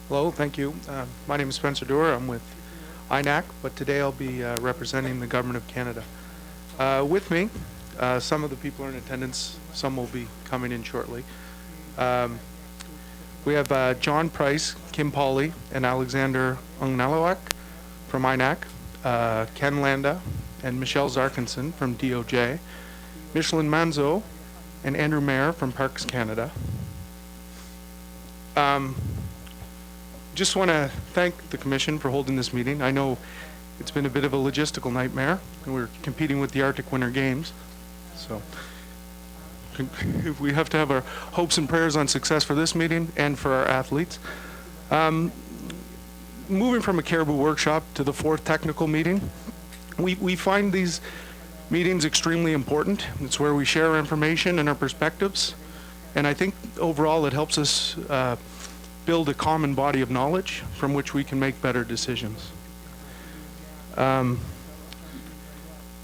Hello, thank you. My name is Spencer Doerr. I'm with INAC, but today I'll be representing the Government of Canada. With me, some of the people are in attendance, some will be coming in shortly. We have John Price, Kim Pauley, and Alexander Ungnalawak from INAC, Ken Landa and Michelle Zarkinson from DOJ, Michelin Manzo and Andrew Mayer from Parks Canada. Just want to thank the Commission for holding this meeting. I know it's been a bit of a logistical nightmare, and we're competing with the Arctic Winter Games. So we have to have our hopes and prayers on success for this meeting and for our athletes. Moving from a Caribou workshop to the fourth technical meeting, we find these meetings extremely important. It's where we share our information and our perspectives. And I think overall it helps us build a common body of knowledge from which we can make better decisions. The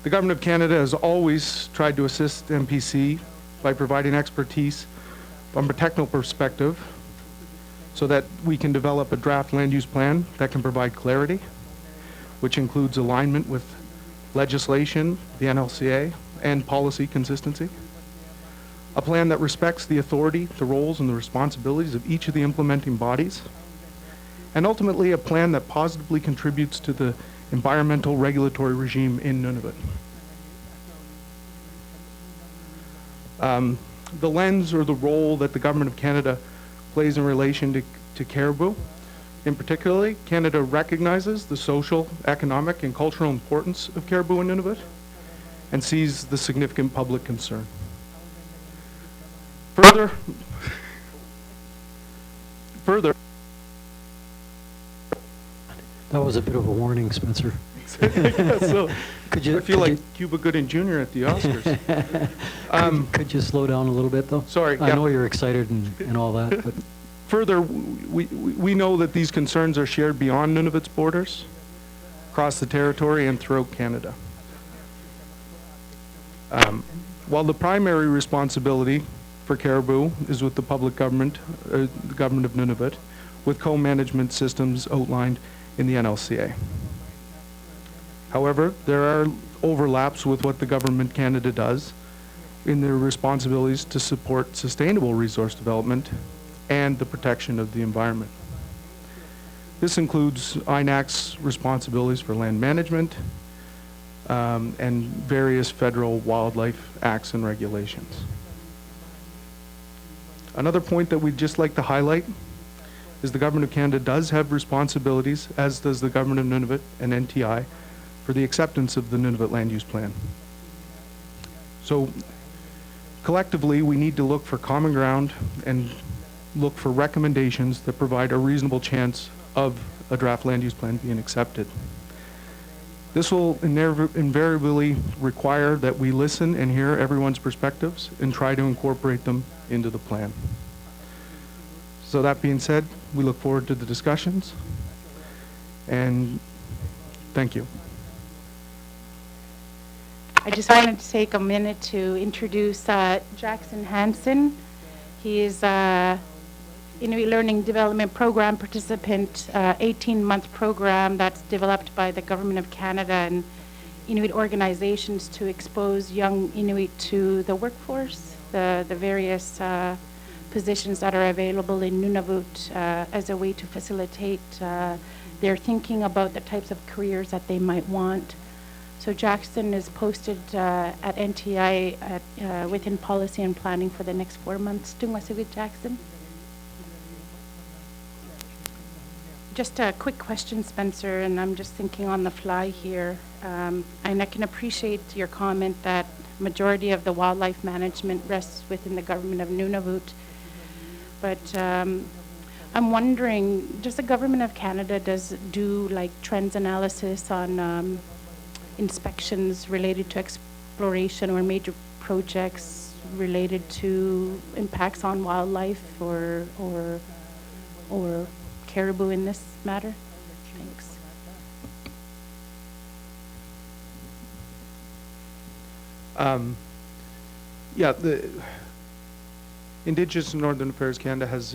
Government of Canada has always tried to assist MPC by providing expertise from a technical perspective so that we can develop a draft land use plan that can provide clarity, which includes alignment with legislation, the NLCA, and policy consistency. A plan that respects the authority, the roles, and the responsibilities of each of the implementing bodies, and ultimately a plan that positively contributes to the environmental regulatory regime in Nunavut. The lens or the role that the Government of Canada plays in relation to Caribou, in particular, Canada recognizes the social, economic, and cultural importance of Caribou in Nunavut and sees the significant public concern. Further, that was a bit of a warning, Spencer. Yeah, so I feel like Cuba Gooding Jr. at the Oscars. Could you slow down a little bit, though? Sorry. I know you're excited and all that, but further, we know that these concerns are shared beyond Nunavut's borders, across the territory and throughout Canada. While the primary responsibility for Caribou is with the public government, the Government of Nunavut, with co-management systems outlined in the NLCA. However, there are overlaps with what the Government of Canada does in their responsibilities to support sustainable resource development and the protection of the environment. This includes INAC's responsibilities for land management and various federal wildlife acts and regulations. Another point that we'd just like to highlight is the Government of Canada does have responsibilities, as does the Government of Nunavut and NTI, for the acceptance of the Nunavut Land Use Plan. So collectively, we need to look for common ground and look for recommendations that provide a reasonable chance of a draft land use plan being accepted. This will invariably require that we listen and hear everyone's perspectives and try to incorporate them into the plan. So that being said, we look forward to the discussions, and thank you. I just wanted to take a minute to introduce Jackson Hansen. He is a Inuit Learning Development Program participant, 18-month program that's developed by the Government of Canada and Inuit organizations to expose young Inuit to the workforce, the various positions that are available in Nunavut as a way to facilitate their thinking about the types of careers that they might want. So Jackson is posted at NTI within policy and planning for the next 4 months. Tungwasugit Jackson. Just a quick question, Spencer, and I'm just thinking on the fly here. And I can appreciate your comment that majority of the wildlife management rests within the Government of Nunavut. But I'm wondering, does the Government of Canada do like trends analysis on inspections related to exploration or major projects related to impacts on wildlife or Caribou in this matter? Thanks. Yeah, the Indigenous Northern Affairs Canada has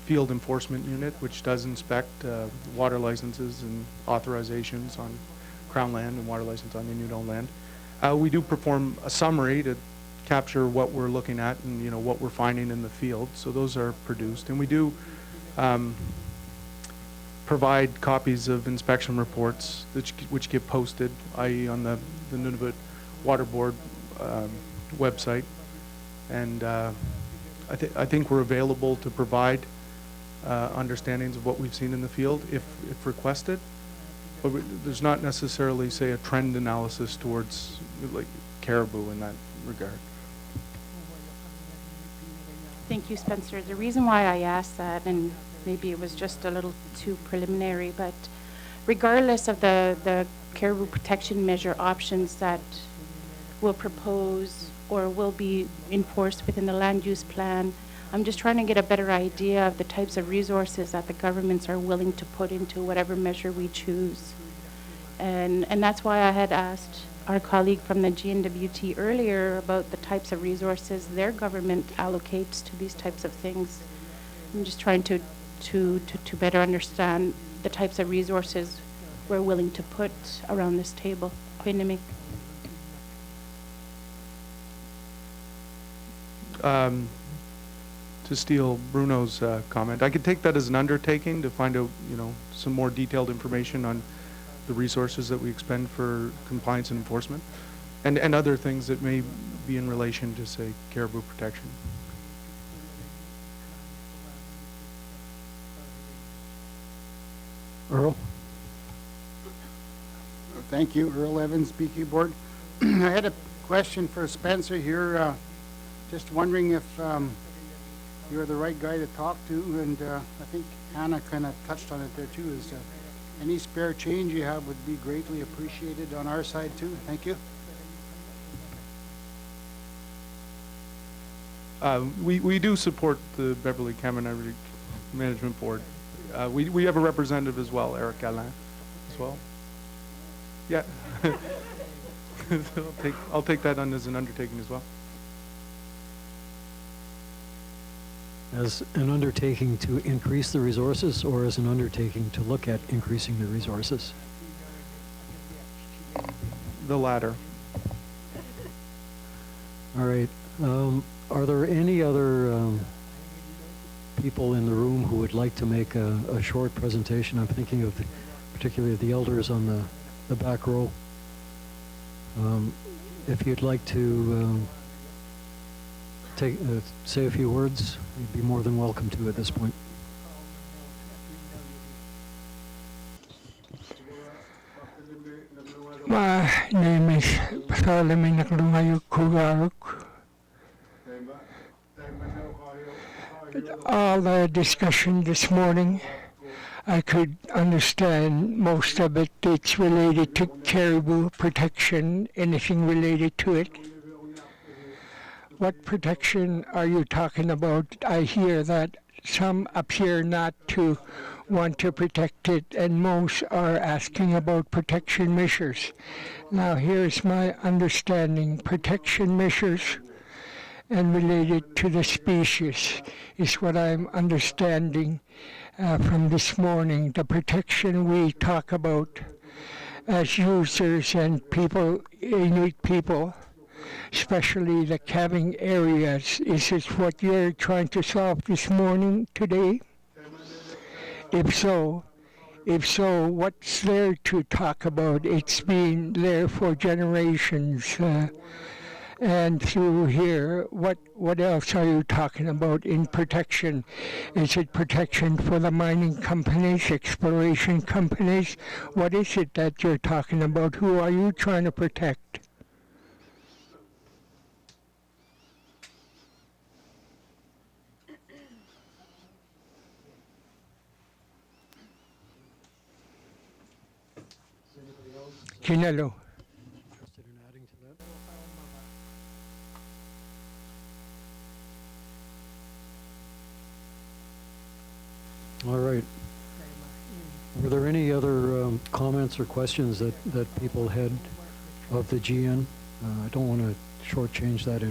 field enforcement unit, which does inspect water licenses and authorizations on Crown land and water license on Inuit-owned land. We do perform a summary to capture what we're looking at and, you know, what we're finding in the field. So those are produced. And we do provide copies of inspection reports which get posted, i.e. on the Nunavut Water Board website. And I think we're available to provide understandings of what we've seen in the field if requested. But there's not necessarily, say, a trend analysis towards like Caribou in that regard. Thank you, Spencer. The reason why I asked that, and maybe it was just a little too preliminary, but regardless of the caribou protection measure options that will propose or will be enforced within the land use plan, I'm just trying to get a better idea of the types of resources that the governments are willing to put into whatever measure we choose. And that's why I had asked our colleague from the GNWT earlier about the types of resources their government allocates to these types of things. I'm just trying to better understand the types of resources we're willing to put around this table. Quinimi. To steal Bruno's comment, I could take that as an undertaking to find out, you know, some more detailed information on the resources that we expend for compliance and enforcement, and other things that may be in relation to, say, caribou protection. Earl? Thank you, Earl Evans, BQ Board. I had a question for Spencer here. Just wondering if you're the right guy to talk to, and I think Hannah kind of touched on it there too, is any spare change you have would be greatly appreciated on our side too. Thank you. We do support the Beverly Kaminavik Management Board. We have a representative as well, Eric Galin, as well. Yeah. I'll take that on as an undertaking as well. As an undertaking to increase the resources, or as an undertaking to look at increasing the resources? The latter. All right. Are there any other people in the room who would like to make a short presentation? I'm thinking of particularly the elders on the back row. If you'd like to say a few words, you'd be more than welcome to at this point. My name is Solomon Naklungayuk Kugaruk. All the discussion this morning, I could understand most of it. It's related to caribou protection, anything related to it. What protection are you talking about? I hear that some appear not to want to protect it, and most are asking about protection measures. Now, here's my understanding. Protection measures and related to the species is what I'm understanding from this morning. The protection we talk about as users and people, Inuit people, especially the calving areas. Is this what you're trying to solve this morning, today? If so, what's there to talk about? It's been there for generations. And through here, what else are you talking about in protection? Is it protection for the mining companies, exploration companies? What is it that you're talking about? Who are you trying to protect? Kinalo. Interested in adding to that? All right. Were there any other comments or questions that people had of the GN? I don't want to shortchange that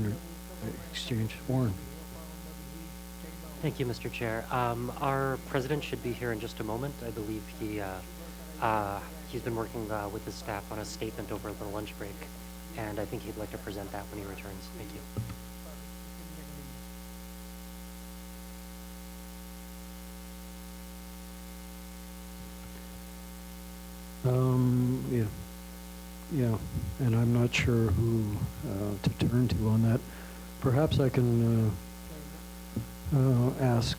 exchange. Warren. Thank you, Mr. Chair. Our president should be here in just a moment. I believe he's been working with his staff on a statement over the lunch break, and I think he'd like to present that when he returns. Thank you. Yeah, and I'm not sure who to turn to on that. Perhaps I can ask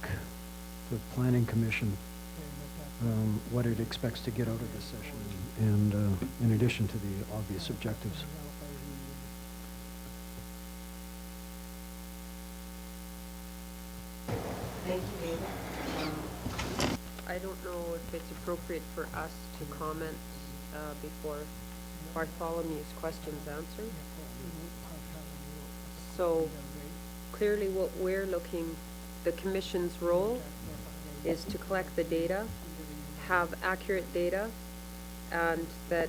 the Planning Commission what it expects to get out of this session, and in addition to the obvious objectives. Thank you, David. I don't know if it's appropriate for us to comment before Bartholomew's questions answered. So clearly what we're looking, the Commission's role is to collect the data, have accurate data, and that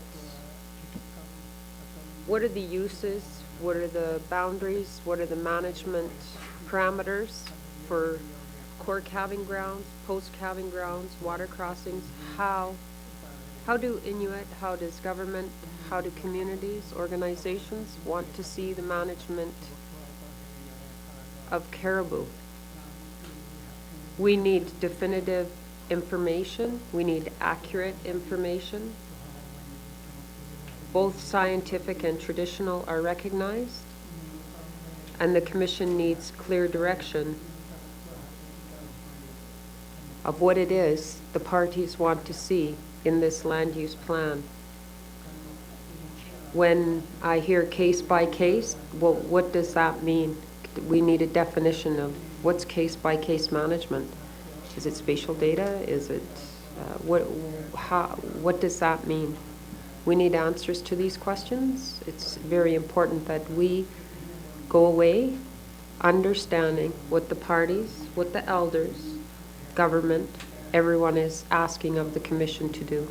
what are the uses, what are the boundaries, what are the management parameters for core calving grounds, post-calving grounds, water crossings, how do Inuit, how does government, how do communities, organizations want to see the management of caribou? We need definitive information, we need accurate information. Both scientific and traditional are recognized, and the Commission needs clear direction of what it is the parties want to see in this land use plan. When I hear case by case, well, what does that mean? We need a definition of what's case by case management. Is it spatial data? Is it, what does that mean? We need answers to these questions. It's very important that we go away understanding what the parties, what the elders, government, everyone is asking of the Commission to do.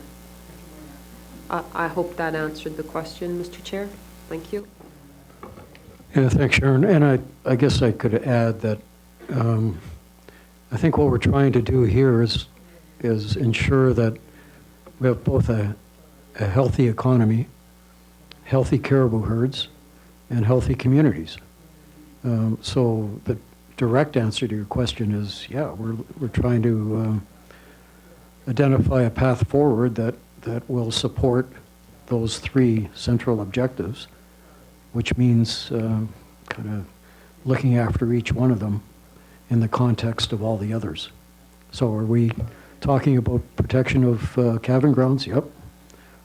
I hope that answered the question, Mr. Chair. Thank you. Yeah, thanks, Sharon. And I guess I could add that I think what we're trying to do here is ensure that we have both a healthy economy, healthy caribou herds, and healthy communities. So the direct answer to your question is, yeah, we're trying to identify a path forward that will support those three central objectives, which means kind of looking after each one of them in the context of all the others. So are we talking about protection of calving grounds? Yep.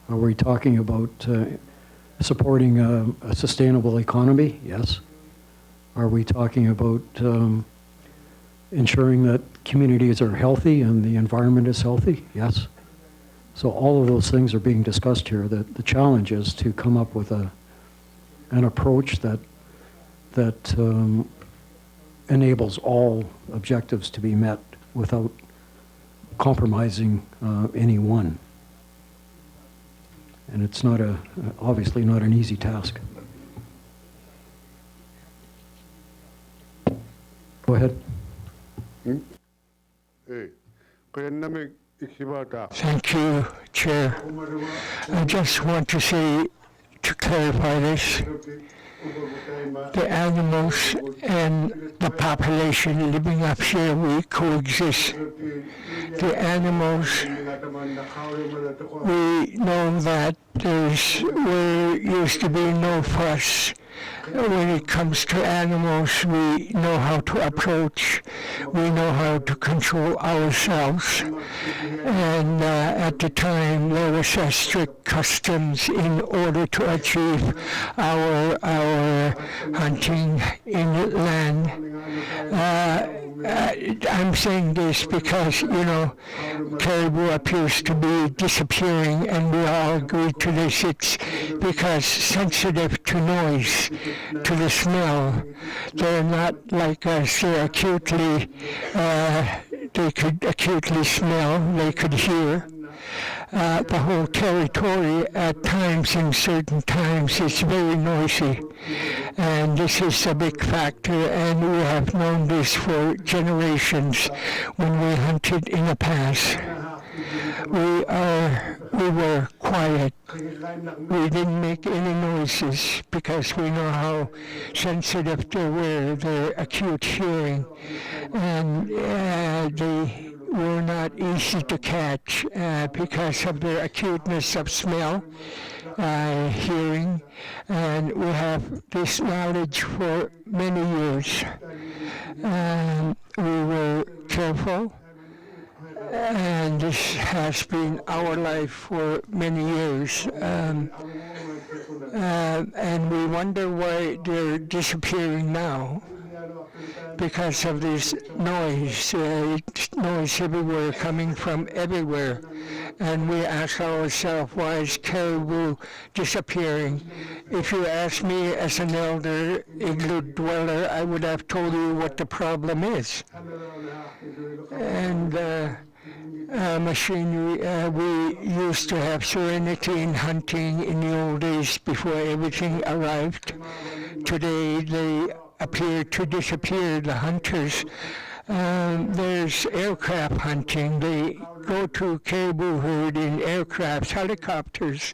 Are we talking about supporting a sustainable economy? Yes. Are we talking about ensuring that communities are healthy and the environment is healthy? Yes. So all of those things are being discussed here. The challenge is to come up with an approach that enables all objectives to be met without compromising any one. And it's not obviously not an easy task. Go ahead. Thank you, Chair. I just want to say, to clarify this, the animals and the population living up here, we coexist. The animals, we know that there used to be no fuss. When it comes to animals, we know how to approach, we know how to control ourselves. And at the time, there was a strict customs in order to achieve our hunting in the land. I'm saying this because, caribou appears to be disappearing, and we all agree to this. It's because sensitive to noise, to the smell. They're not like us. They could acutely smell, they could hear. the whole territory at times, in certain times, is very noisy. And this is a big factor, and we have known this for generations when we hunted in the past. We were quiet. We didn't make any noises because we know how sensitive they were, their acute hearing, and they were not easy to catch because of their acuteness of smell, hearing, and we have this knowledge for many years. We were careful, and this has been our life for many years. And we wonder why they're disappearing now. Because of this noise, noise everywhere, coming from everywhere. And we ask ourselves, why is caribou disappearing? If you ask me as an elder igloo dweller, I would have told you what the problem is. And machinery, we used to have serenity in hunting in the old days before everything arrived. Today they appear to disappear, the hunters. There's aircraft hunting. They go to caribou herd in aircrafts, helicopters,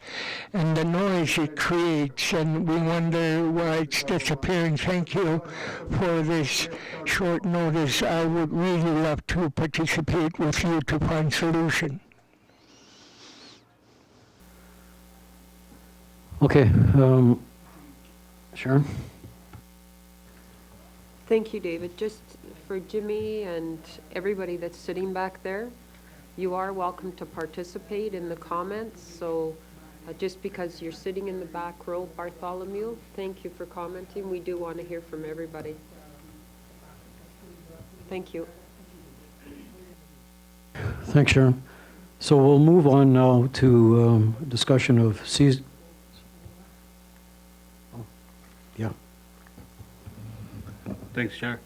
and the noise it creates, and we wonder why it's disappearing. Thank you for this short notice. I would really love to participate with you to find solution. Okay, Sharon? Thank you, David. Just for Jimmy and everybody that's sitting back there, you are welcome to participate in the comments. So just because you're sitting in the back row, Bartholomew, thank you for commenting. We do want to hear from everybody. Thank you. Thanks, Sharon. So we'll move on now to discussion of season. Yeah. Thanks, Chair.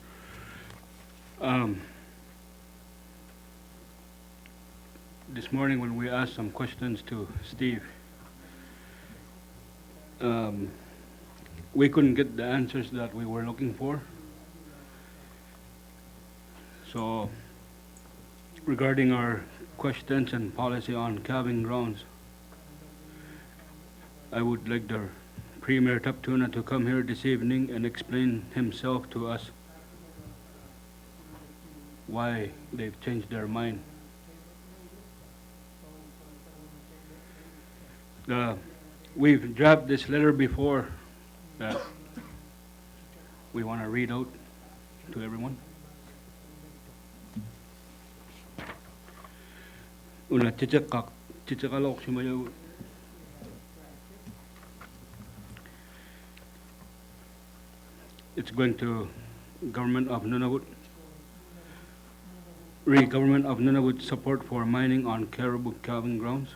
This morning when we asked some questions to Steve, we couldn't get the answers that we were looking for. So regarding our questions and policy on calving grounds, I would like the Premier Taptuna to come here this evening and explain himself to us why they've changed their mind. We've drafted this letter before that we want to read out to everyone. Una chichakalok simayo. It's going to Government of Nunavut. Government of Nunavut support for mining on Caribou calving grounds.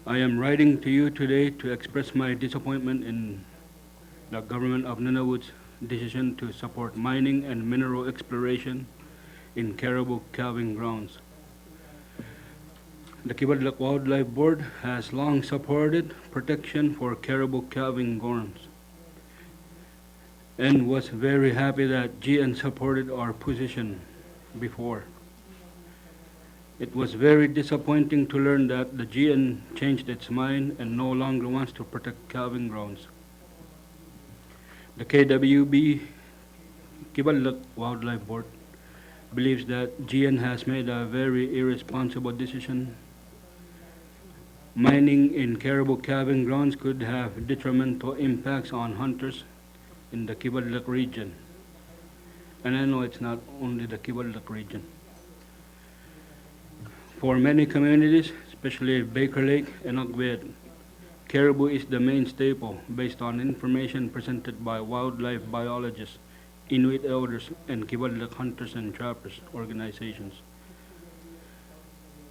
I am writing to you today to express my disappointment in the Government of Nunavut's decision to support mining and mineral exploration in Caribou calving grounds. The Kibadlak Wildlife Board has long supported protection for caribou calving grounds and was very happy that GN supported our position before. It was very disappointing to learn that the GN changed its mind and no longer wants to protect calving grounds. The KWB, Kibadlak Wildlife Board, believes that GN has made a very irresponsible decision. Mining in caribou calving grounds could have detrimental impacts on hunters in the Kibadlak region. And I know it's not only the Kibadlak region. For many communities, especially Baker Lake and Agwet, caribou is the main staple based on information presented by wildlife biologists, Inuit elders, and Kibadlak hunters and trappers organizations.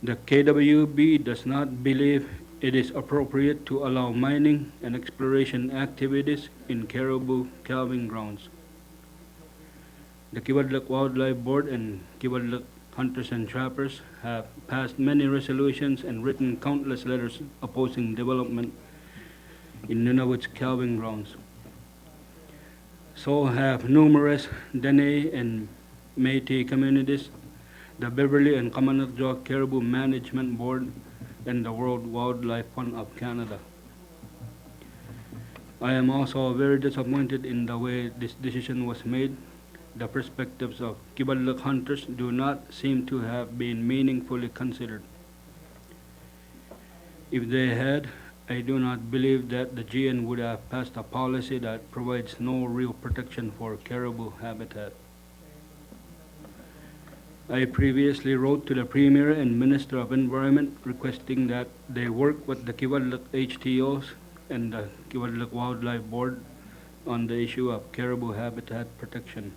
The KWB does not believe it is appropriate to allow mining and exploration activities in caribou calving grounds. The Kibadlak Wildlife Board and Kibadlak hunters and trappers have passed many resolutions and written countless letters opposing development in Nunavut's calving grounds. So have numerous Dene and Métis communities, the Beverly and Kamanakjo Caribou Management Board, and the World Wildlife Fund of Canada. I am also very disappointed in the way this decision was made. The perspectives of Kivalliq hunters do not seem to have been meaningfully considered. If they had, I do not believe that the GN would have passed a policy that provides no real protection for caribou habitat. I previously wrote to the Premier and Minister of Environment requesting that they work with the Kivalliq HTOs and the Kivalliq Wildlife Board on the issue of caribou habitat protection.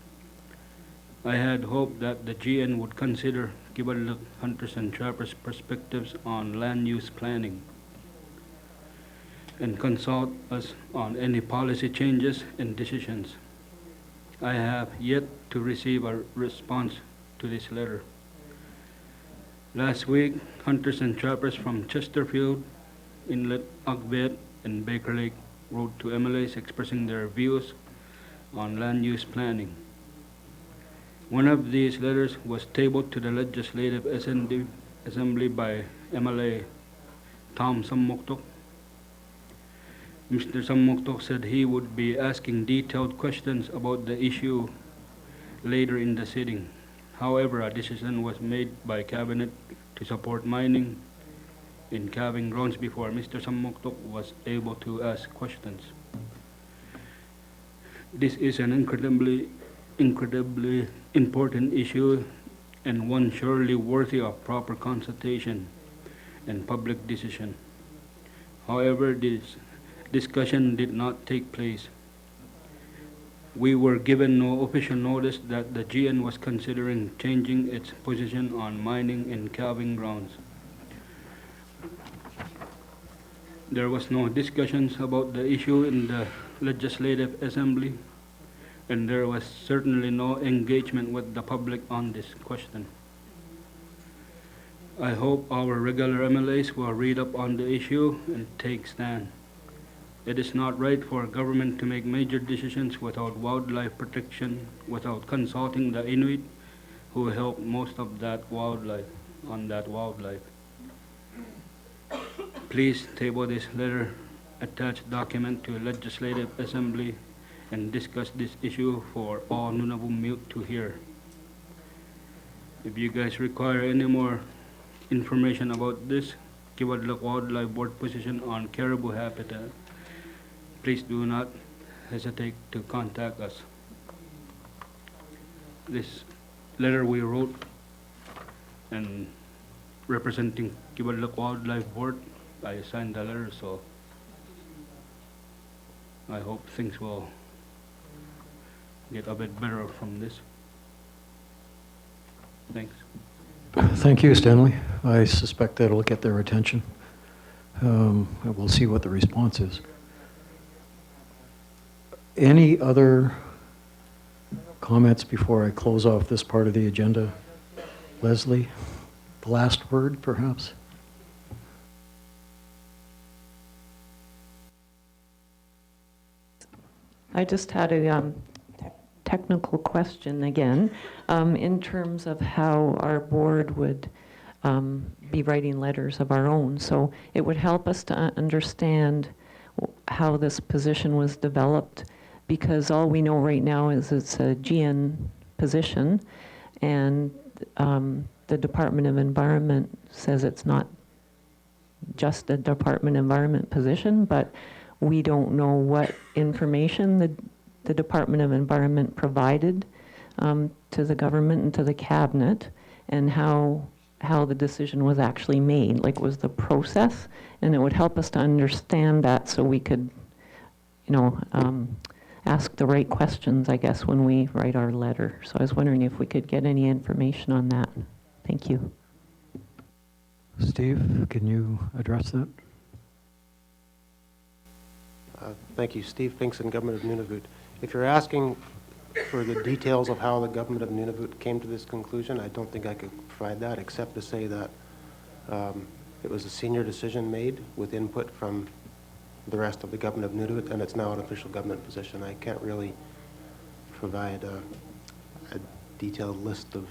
I had hoped that the GN would consider Kivalliq hunters and trappers' perspectives on land use planning and consult us on any policy changes and decisions. I have yet to receive a response to this letter. Last week, hunters and trappers from Chesterfield, Inlet, Agbet, and Baker Lake wrote to MLAs expressing their views on land use planning. One of these letters was tabled to the Legislative Assembly by MLA Tom Sammoktok. Mr. Sammoktok said he would be asking detailed questions about the issue later in the sitting. However, a decision was made by Cabinet to support mining in calving grounds before Mr. Sammoktok was able to ask questions. This is an incredibly important issue and one surely worthy of proper consultation and public decision. However, this discussion did not take place. We were given no official notice that the GN was considering changing its position on mining in calving grounds. There was no discussions about the issue in the Legislative Assembly, and there was certainly no engagement with the public on this question. I hope our regular MLAs will read up on the issue and take stand. It is not right for government to make major decisions without wildlife protection, without consulting the Inuit who help most of that wildlife. Please table this letter, attached document to Legislative Assembly, and discuss this issue for all Nunavut mute to hear. If you guys require any more information about this Kivalliq Wildlife Board position on caribou habitat, please do not hesitate to contact us. This letter we wrote and representing Kivalliq Wildlife Board, I signed the letter, so I hope things will get a bit better from this. Thanks. Thank you, Stanley. I suspect that'll get their attention. And we'll see what the response is. Any other comments before I close off this part of the agenda? Leslie, the last word, perhaps? I just had a technical question again, in terms of how our board would be writing letters of our own. So it would help us to understand how this position was developed, because all we know right now is it's a GN position, and the Department of Environment says it's not just a Department of Environment position, but we don't know what information the Department of Environment provided to the government and to the cabinet, and how the decision was actually made, like was the process, and it would help us to understand that so we could, ask the right questions, I guess, when we write our letter. So I was wondering if we could get any information on that. Thank you. Steve, can you address that? Thank you. Steve Finks, Government of Nunavut. If you're asking For the details of how the government of Nunavut came to this conclusion, I don't think I could provide that, except to say that it was a senior decision made with input from the rest of the government of Nunavut, and it's now an official government position. I can't really provide a detailed list of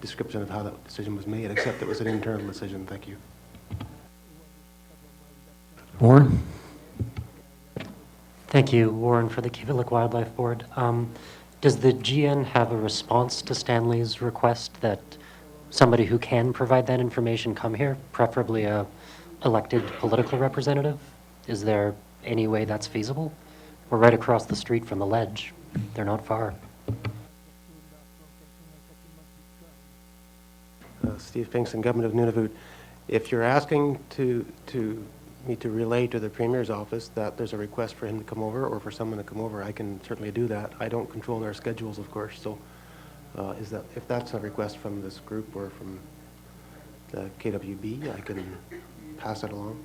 description of how that decision was made, except it was an internal decision. Thank you. Warren? Thank you, Warren, for the Kivalliq Wildlife Board. Does the GN have a response to Stanley's request that somebody who can provide that information come here, preferably a elected political representative? Is there any way that's feasible? We're right across the street from the ledge. They're not far. Steve Pinkston, Government of Nunavut. If you're asking me to relay to the Premier's office that there's a request for him to come over or for someone to come over, I can certainly do that. I don't control their schedules, of course, so if that's a request from this group or from the KWB, I can pass it along.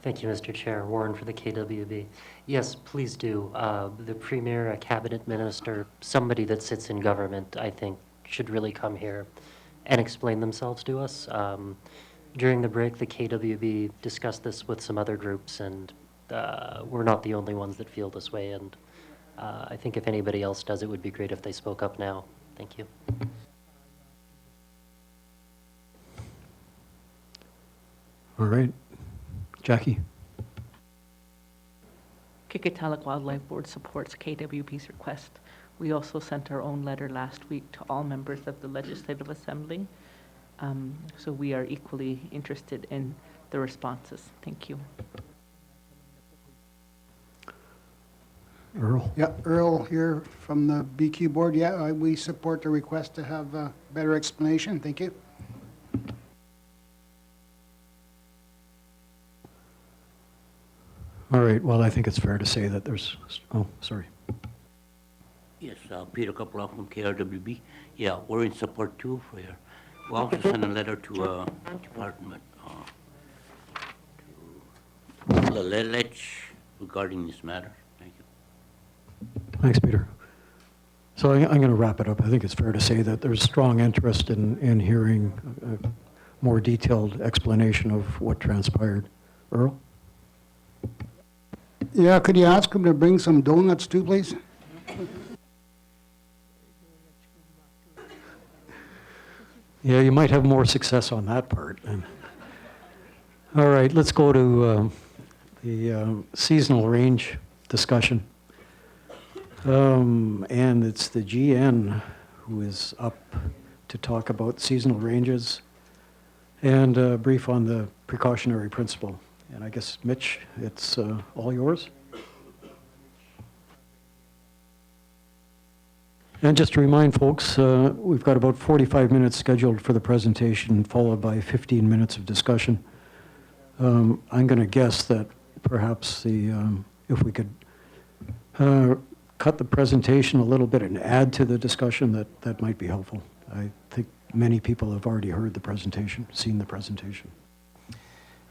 Thank you, Mr. Chair. Warren for the KWB. Yes, please do. The Premier, a cabinet minister, somebody that sits in government, I think, should really come here and explain themselves to us. During the break, the KWB discussed this with some other groups, and we're not the only ones that feel this way. And I think if anybody else does, it would be great if they spoke up now. Thank you. All right. Jackie? Kikitalik Wildlife Board supports KWB's request. We also sent our own letter last week to all members of the Legislative Assembly. So we are equally interested in the responses. Thank you. Earl? Yeah, Earl here from the BQ Board. Yeah, we support the request to have a better explanation. Thank you. All right, well, I think it's fair to say that there's, oh, sorry. Yes, Peter Kaplov from KRWB. Yeah, we're in support too for your. We also sent a letter to Department to the Ledge regarding this matter. Thank you. Thanks, Peter. So I'm going to wrap it up. I think it's fair to say that there's strong interest in hearing a more detailed explanation of what transpired. Earl? Yeah, could you ask him to bring some donuts too, please? Yeah, you might have more success on that part. All right, let's go to the seasonal range discussion. And it's the GN who is up to talk about seasonal ranges and a brief on the precautionary principle. And I guess, Mitch, it's all yours. And just to remind folks, we've got about 45 minutes scheduled for the presentation, followed by 15 minutes of discussion. I'm going to guess that perhaps if we could cut the presentation a little bit and add to the discussion, that might be helpful. I think many people have already heard the presentation, seen the presentation.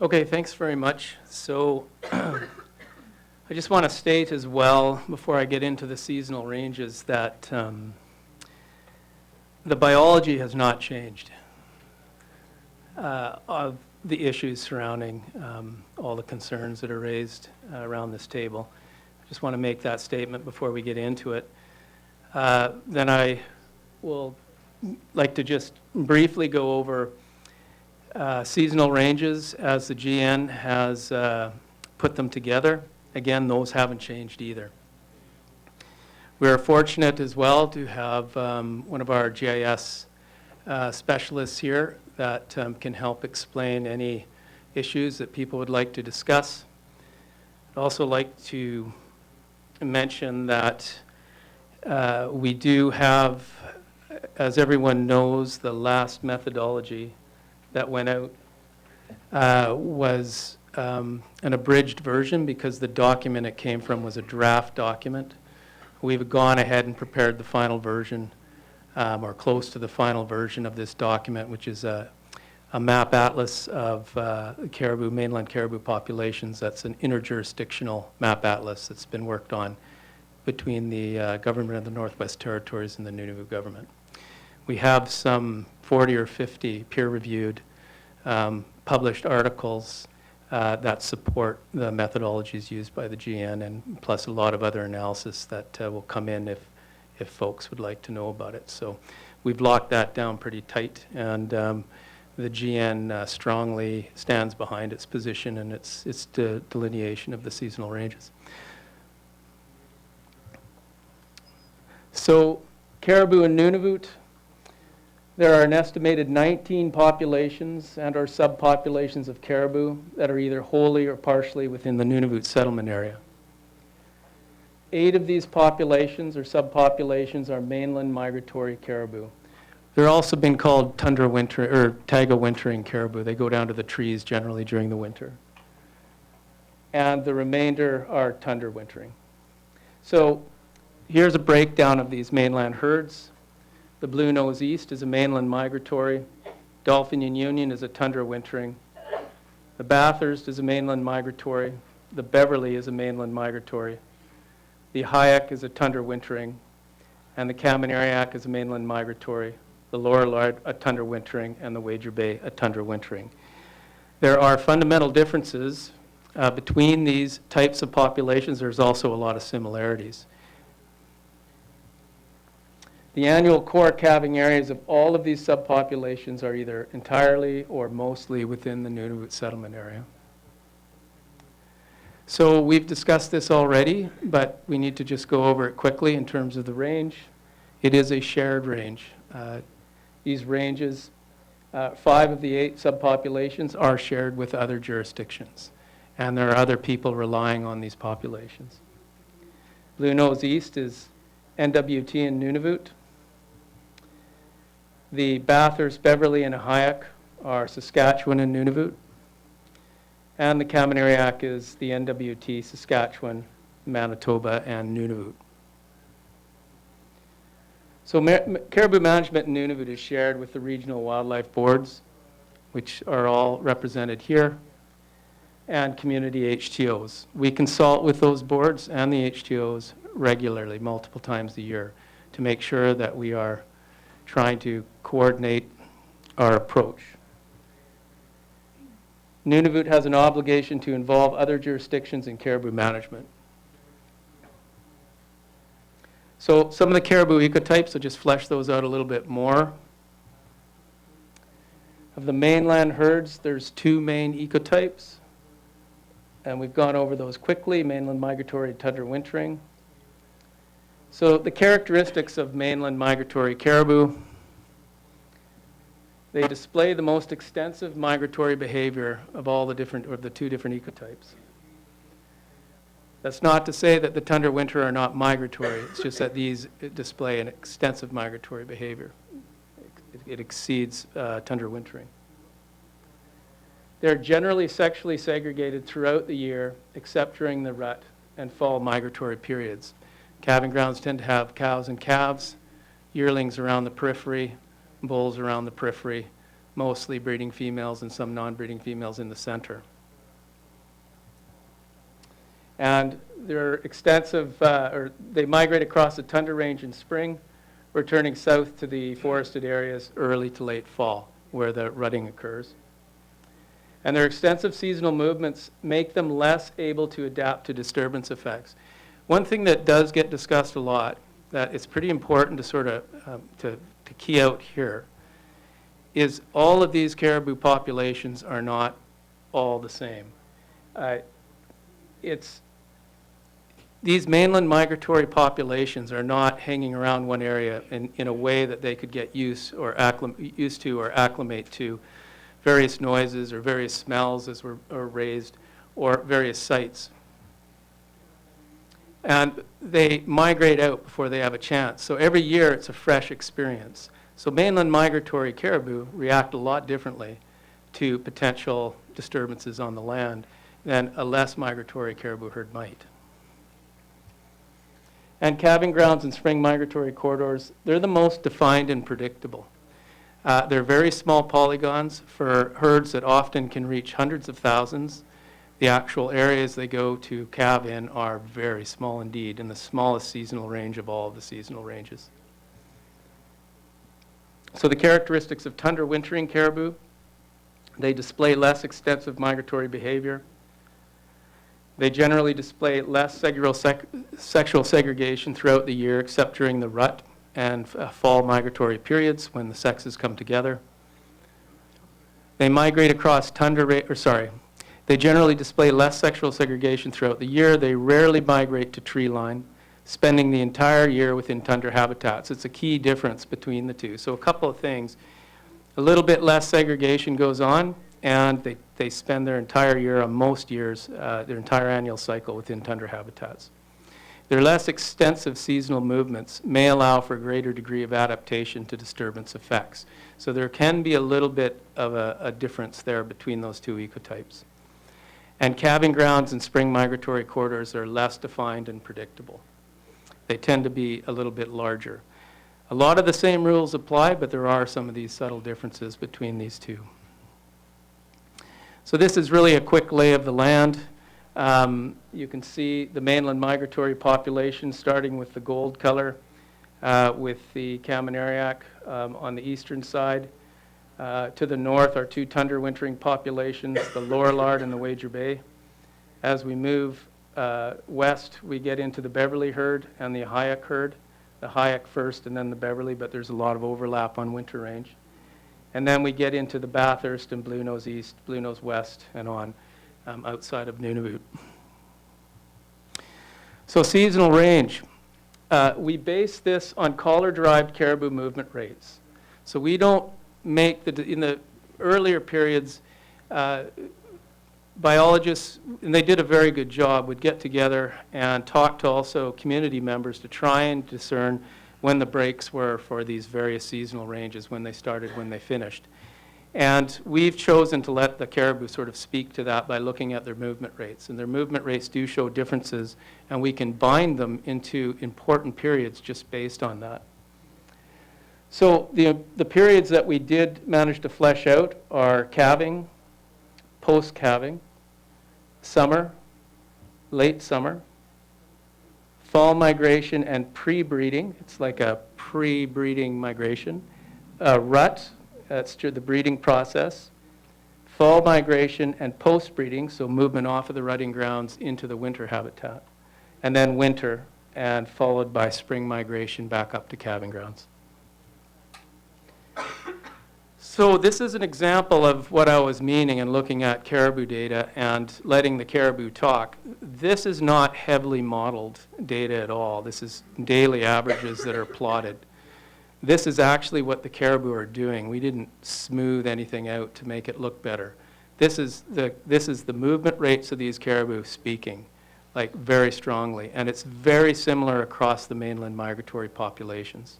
Okay, thanks very much. So I just want to state as well, before I get into the seasonal ranges, that the biology has not changed of the issues surrounding all the concerns that are raised around this table. I just want to make that statement before we get into it. Then I will like to just briefly go over seasonal ranges as the GN has put them together. Again, those haven't changed either. We are fortunate as well to have one of our GIS specialists here that can help explain any issues that people would like to discuss. I'd also like to mention that we do have, as everyone knows, the last methodology that went out was an abridged version because the document it came from was a draft document. We've gone ahead and prepared the final version, or close to the final version of this document, which is a map atlas of caribou, mainland caribou populations. That's an interjurisdictional map atlas that's been worked on between the government of the Northwest Territories and the Nunavut government. We have some 40 or 50 peer-reviewed published articles that support the methodologies used by the GN, and plus a lot of other analysis that will come in if folks would like to know about it. So we've locked that down pretty tight, and the GN strongly stands behind its position and its delineation of the seasonal ranges. So Caribou and Nunavut, there are an estimated 19 populations and or subpopulations of caribou that are either wholly or partially within the Nunavut settlement area. 8 of these populations or subpopulations are mainland migratory caribou. They're also been called tundra winter or taiga wintering caribou. They go down to the trees generally during the winter. And the remainder are tundra wintering. So here's a breakdown of these mainland herds. The blue nose east is a mainland migratory. Dolphin Union is a tundra wintering. The Bathurst is a mainland migratory. The Beverly is a mainland migratory. The Hayek is a tundra wintering. And the Kaminariak is a mainland migratory. The Lorillard, a tundra wintering, and the Wager Bay, a tundra wintering. There are fundamental differences between these types of populations. There's also a lot of similarities. The annual core calving areas of all of these subpopulations are either entirely or mostly within the Nunavut settlement area. So we've discussed this already, but we need to just go over it quickly in terms of the range. It is a shared range. These ranges, 5 of the 8 subpopulations are shared with other jurisdictions, and there are other people relying on these populations. Blue Nose East is NWT and Nunavut. The Bathurst, Beverly, and Hayek are Saskatchewan and Nunavut. And the Kaminariak is the NWT, Saskatchewan, Manitoba, and Nunavut. So caribou management in Nunavut is shared with the regional wildlife boards, which are all represented here, and community HTOs. We consult with those boards and the HTOs regularly, multiple times a year, to make sure that we are trying to coordinate our approach. Nunavut has an obligation to involve other jurisdictions in caribou management. So some of the caribou ecotypes, I'll just flesh those out a little bit more. Of the mainland herds, there's 2 main ecotypes, and we've gone over those quickly: mainland migratory, tundra wintering. So the characteristics of mainland migratory caribou: they display the most extensive migratory behavior of all the different, or the 2 different ecotypes. That's not to say that the tundra winter are not migratory. It's just that these display an extensive migratory behavior. It exceeds tundra wintering. They're generally sexually segregated throughout the year, except during the rut and fall migratory periods. Calving grounds tend to have cows and calves, yearlings around the periphery, bulls around the periphery, mostly breeding females and some non-breeding females in the center. And they're extensive, or they migrate across the tundra range in spring, returning south to the forested areas early to late fall, where the rutting occurs. And their extensive seasonal movements make them less able to adapt to disturbance effects. One thing that does get discussed a lot, that it's pretty important to sort of to key out here, is all of these caribou populations are not all the same. These mainland migratory populations are not hanging around one area in a way that they could get used to or acclimate to various noises or various smells as were raised, or various sights. And they migrate out before they have a chance. So every year it's a fresh experience. So mainland migratory caribou react a lot differently to potential disturbances on the land than a less migratory caribou herd might. And calving grounds and spring migratory corridors, they're the most defined and predictable. They're very small polygons for herds that often can reach hundreds of thousands. The actual areas they go to calve in are very small indeed, in the smallest seasonal range of all of the seasonal ranges. So the characteristics of tundra wintering caribou: they display less extensive migratory behavior. They generally display less sexual segregation throughout the year, except during the rut and fall migratory periods when the sexes come together. They migrate across they generally display less sexual segregation throughout the year. They rarely migrate to tree line, spending the entire year within tundra habitats. It's a key difference between the two. So a couple of things. A little bit less segregation goes on, and they spend their entire year, on most years, their entire annual cycle within tundra habitats. Their less extensive seasonal movements may allow for a greater degree of adaptation to disturbance effects. So there can be a little bit of a difference there between those two ecotypes. And calving grounds and spring migratory corridors are less defined and predictable. They tend to be a little bit larger. A lot of the same rules apply, but there are some of these subtle differences between these two. So this is really a quick lay of the land. You can see the mainland migratory population starting with the gold color, with the Kamanariak on the eastern side. To the north are two tundra wintering populations, the Lorillard and the Wager Bay. As we move west, we get into the Beverly herd and the Hayek herd. The Hayek first and then the Beverly, but there's a lot of overlap on winter range. And then we get into the Bathurst and Blue Nose East, Blue Nose West, and on outside of Nunavut. So seasonal range. We base this on collar-derived caribou movement rates. So we don't make in the earlier periods, biologists, and they did a very good job, would get together and talk to also community members to try and discern when the breaks were for these various seasonal ranges, when they started, when they finished. And we've chosen to let the caribou sort of speak to that by looking at their movement rates. And their movement rates do show differences, and we can bind them into important periods just based on that. So the periods that we did manage to flesh out are calving, post-calving, summer, late summer, fall migration, and pre-breeding. It's like a pre-breeding migration. Rut, that's the breeding process. Fall migration and post-breeding, so movement off of the rutting grounds into the winter habitat. And then winter, and followed by spring migration back up to calving grounds. So this is an example of what I was meaning in looking at caribou data and letting the caribou talk. This is not heavily modeled data at all. This is daily averages that are plotted. This is actually what the caribou are doing. We didn't smooth anything out to make it look better. This is the movement rates of these caribou speaking, like very strongly. And it's very similar across the mainland migratory populations.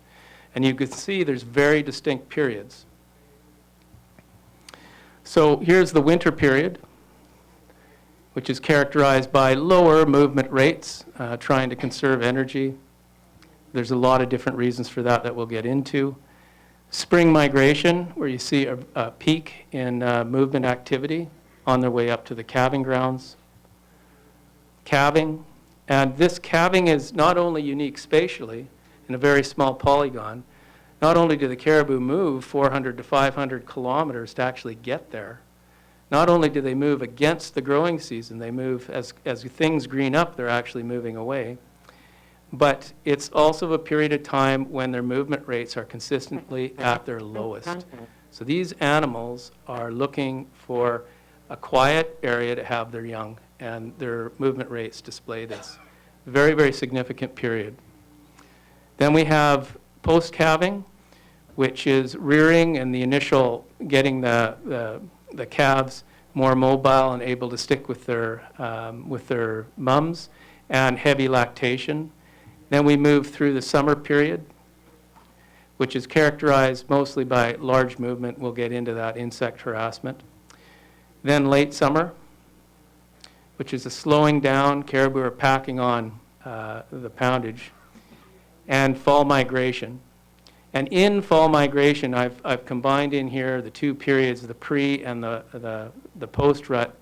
And you can see there's very distinct periods. So here's the winter period, which is characterized by lower movement rates, trying to conserve energy. There's a lot of different reasons for that that we'll get into. Spring migration, where you see a peak in movement activity on their way up to the calving grounds. Calving, and this calving is not only unique spatially in a very small polygon. Not only do the caribou move 400 to 500 kilometers to actually get there, not only do they move against the growing season, they move as things green up, they're actually moving away. But it's also a period of time when their movement rates are consistently at their lowest. So these animals are looking for a quiet area to have their young, and their movement rates display this. Very, very significant period. Then we have post-calving, which is rearing and the initial getting the calves more mobile and able to stick with their mums, and heavy lactation. Then we move through the summer period, which is characterized mostly by large movement. We'll get into that, insect harassment. Then late summer, which is a slowing down. Caribou are packing on the poundage. And fall migration. And in fall migration, I've combined in here the two periods, the pre and the post-rut,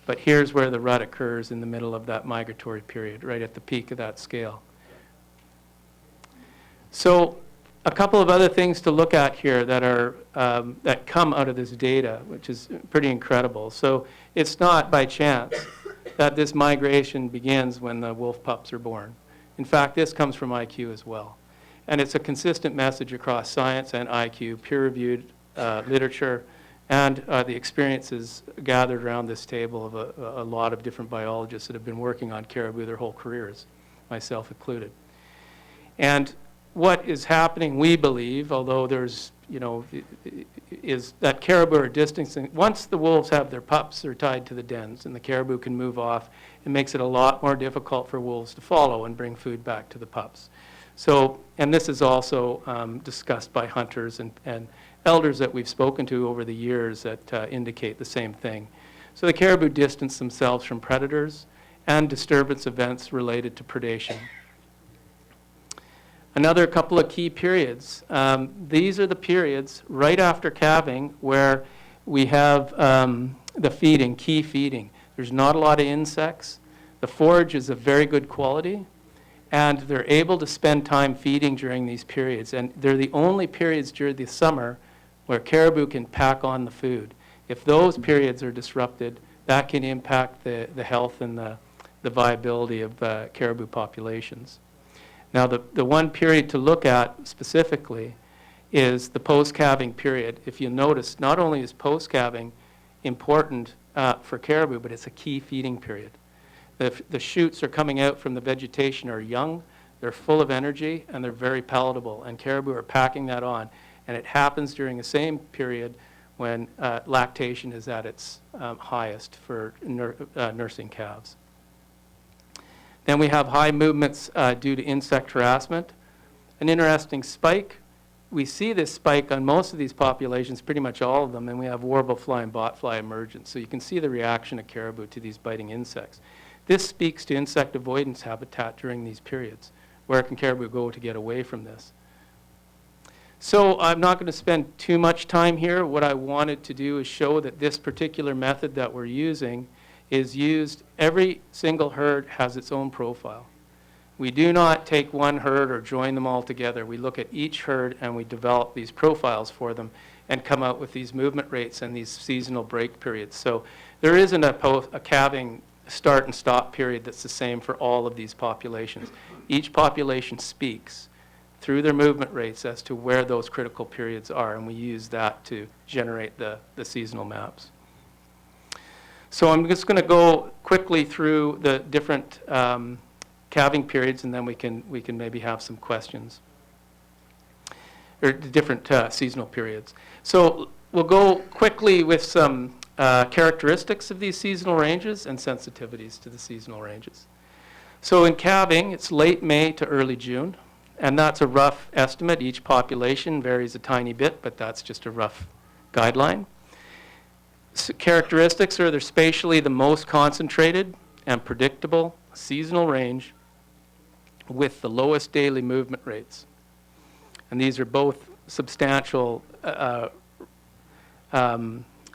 But here's where the rut occurs in the middle of that migratory period, right at the peak of that scale. So a couple of other things to look at here that are that come out of this data, which is pretty incredible. So it's not by chance that this migration begins when the wolf pups are born. In fact, this comes from IQ as well. And it's a consistent message across science and IQ, peer-reviewed literature, and the experiences gathered around this table of a lot of different biologists that have been working on caribou their whole careers, myself included. And what is happening, we believe, although there's, is that caribou are distancing. Once the wolves have their pups, they're tied to the dens, and the caribou can move off. It makes it a lot more difficult for wolves to follow and bring food back to the pups. So, and this is also discussed by hunters and elders that we've spoken to over the years that indicate the same thing. So the caribou distance themselves from predators and disturbance events related to predation. Another couple of key periods. These are the periods right after calving where we have the feeding, key feeding. There's not a lot of insects. The forage is of very good quality, and they're able to spend time feeding during these periods. And they're the only periods during the summer where caribou can pack on the food. If those periods are disrupted, that can impact the health and the viability of caribou populations. Now, the one period to look at specifically is the post-calving period. If you notice, not only is post-calving important for caribou, but it's a key feeding period. The shoots are coming out from the vegetation are young, they're full of energy, and they're very palatable, and caribou are packing that on. And it happens during the same period when lactation is at its highest for nursing calves. Then we have high movements due to insect harassment. An interesting spike. We see this spike on most of these populations, pretty much all of them, and we have warblefly and botfly emergence. So you can see the reaction of caribou to these biting insects. This speaks to insect avoidance habitat during these periods. Where can caribou go to get away from this? So I'm not going to spend too much time here. What I wanted to do is show that this particular method that we're using is used, every single herd has its own profile. We do not take one herd or join them all together. We look at each herd and we develop these profiles for them and come out with these movement rates and these seasonal break periods. So there isn't a calving start and stop period that's the same for all of these populations. Each population speaks through their movement rates as to where those critical periods are, and we use that to generate the seasonal maps. So I'm just going to go quickly through the different calving periods, and then we can maybe have some questions, or the different seasonal periods. So we'll go quickly with some characteristics of these seasonal ranges and sensitivities to the seasonal ranges. So in calving, it's late May to early June, and that's a rough estimate. Each population varies a tiny bit, but that's just a rough guideline. Characteristics are they're spatially the most concentrated and predictable seasonal range with the lowest daily movement rates. And these are both substantial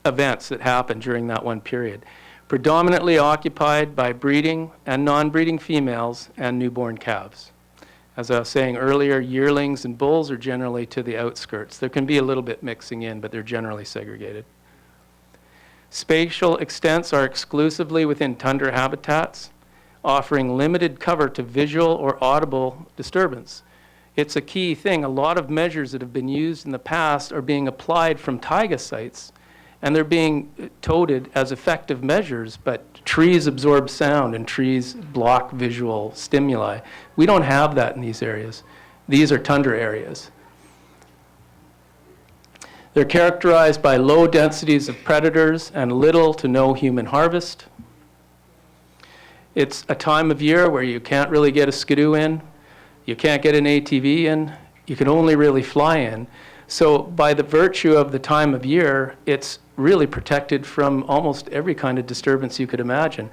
events that happen during that one period. Predominantly occupied by breeding and non-breeding females and newborn calves. As I was saying earlier, yearlings and bulls are generally to the outskirts. There can be a little bit mixing in, but they're generally segregated. Spatial extents are exclusively within tundra habitats, offering limited cover to visual or audible disturbance. It's a key thing. A lot of measures that have been used in the past are being applied from taiga sites, and they're being touted as effective measures, but trees absorb sound and trees block visual stimuli. We don't have that in these areas. These are tundra areas. They're characterized by low densities of predators and little to no human harvest. It's a time of year where you can't really get a skidoo in, you can't get an ATV in, you can only really fly in. So by the virtue of the time of year, it's really protected from almost every kind of disturbance you could imagine.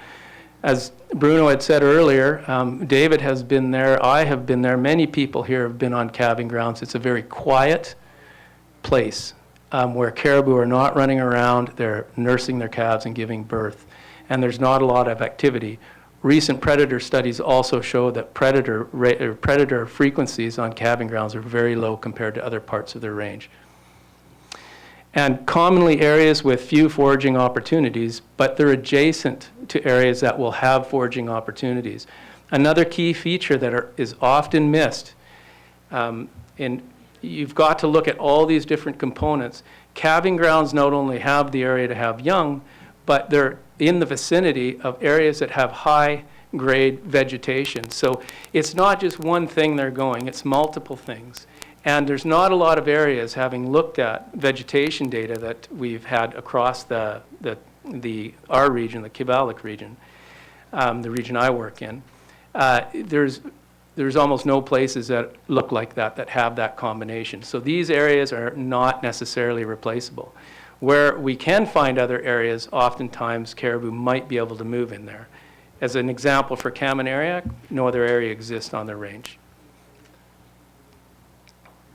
As Bruno had said earlier, David has been there, I have been there, many people here have been on calving grounds. It's a very quiet place where caribou are not running around, they're nursing their calves and giving birth. and there's not a lot of activity. Recent predator studies also show that predator frequencies on calving grounds are very low compared to other parts of their range. And commonly areas with few foraging opportunities, but they're adjacent to areas that will have foraging opportunities. Another key feature that is often missed, and you've got to look at all these different components. Calving grounds not only have the area to have young, but they're in the vicinity of areas that have high grade vegetation. So it's not just one thing they're going, it's multiple things. And there's not a lot of areas, having looked at vegetation data that we've had across our region, the Kivalik region, the region I work in. There's almost no places that look like that have that combination. So these areas are not necessarily replaceable. Where we can find other areas, oftentimes caribou might be able to move in there. As an example, for Kamanariak, no other area exists on their range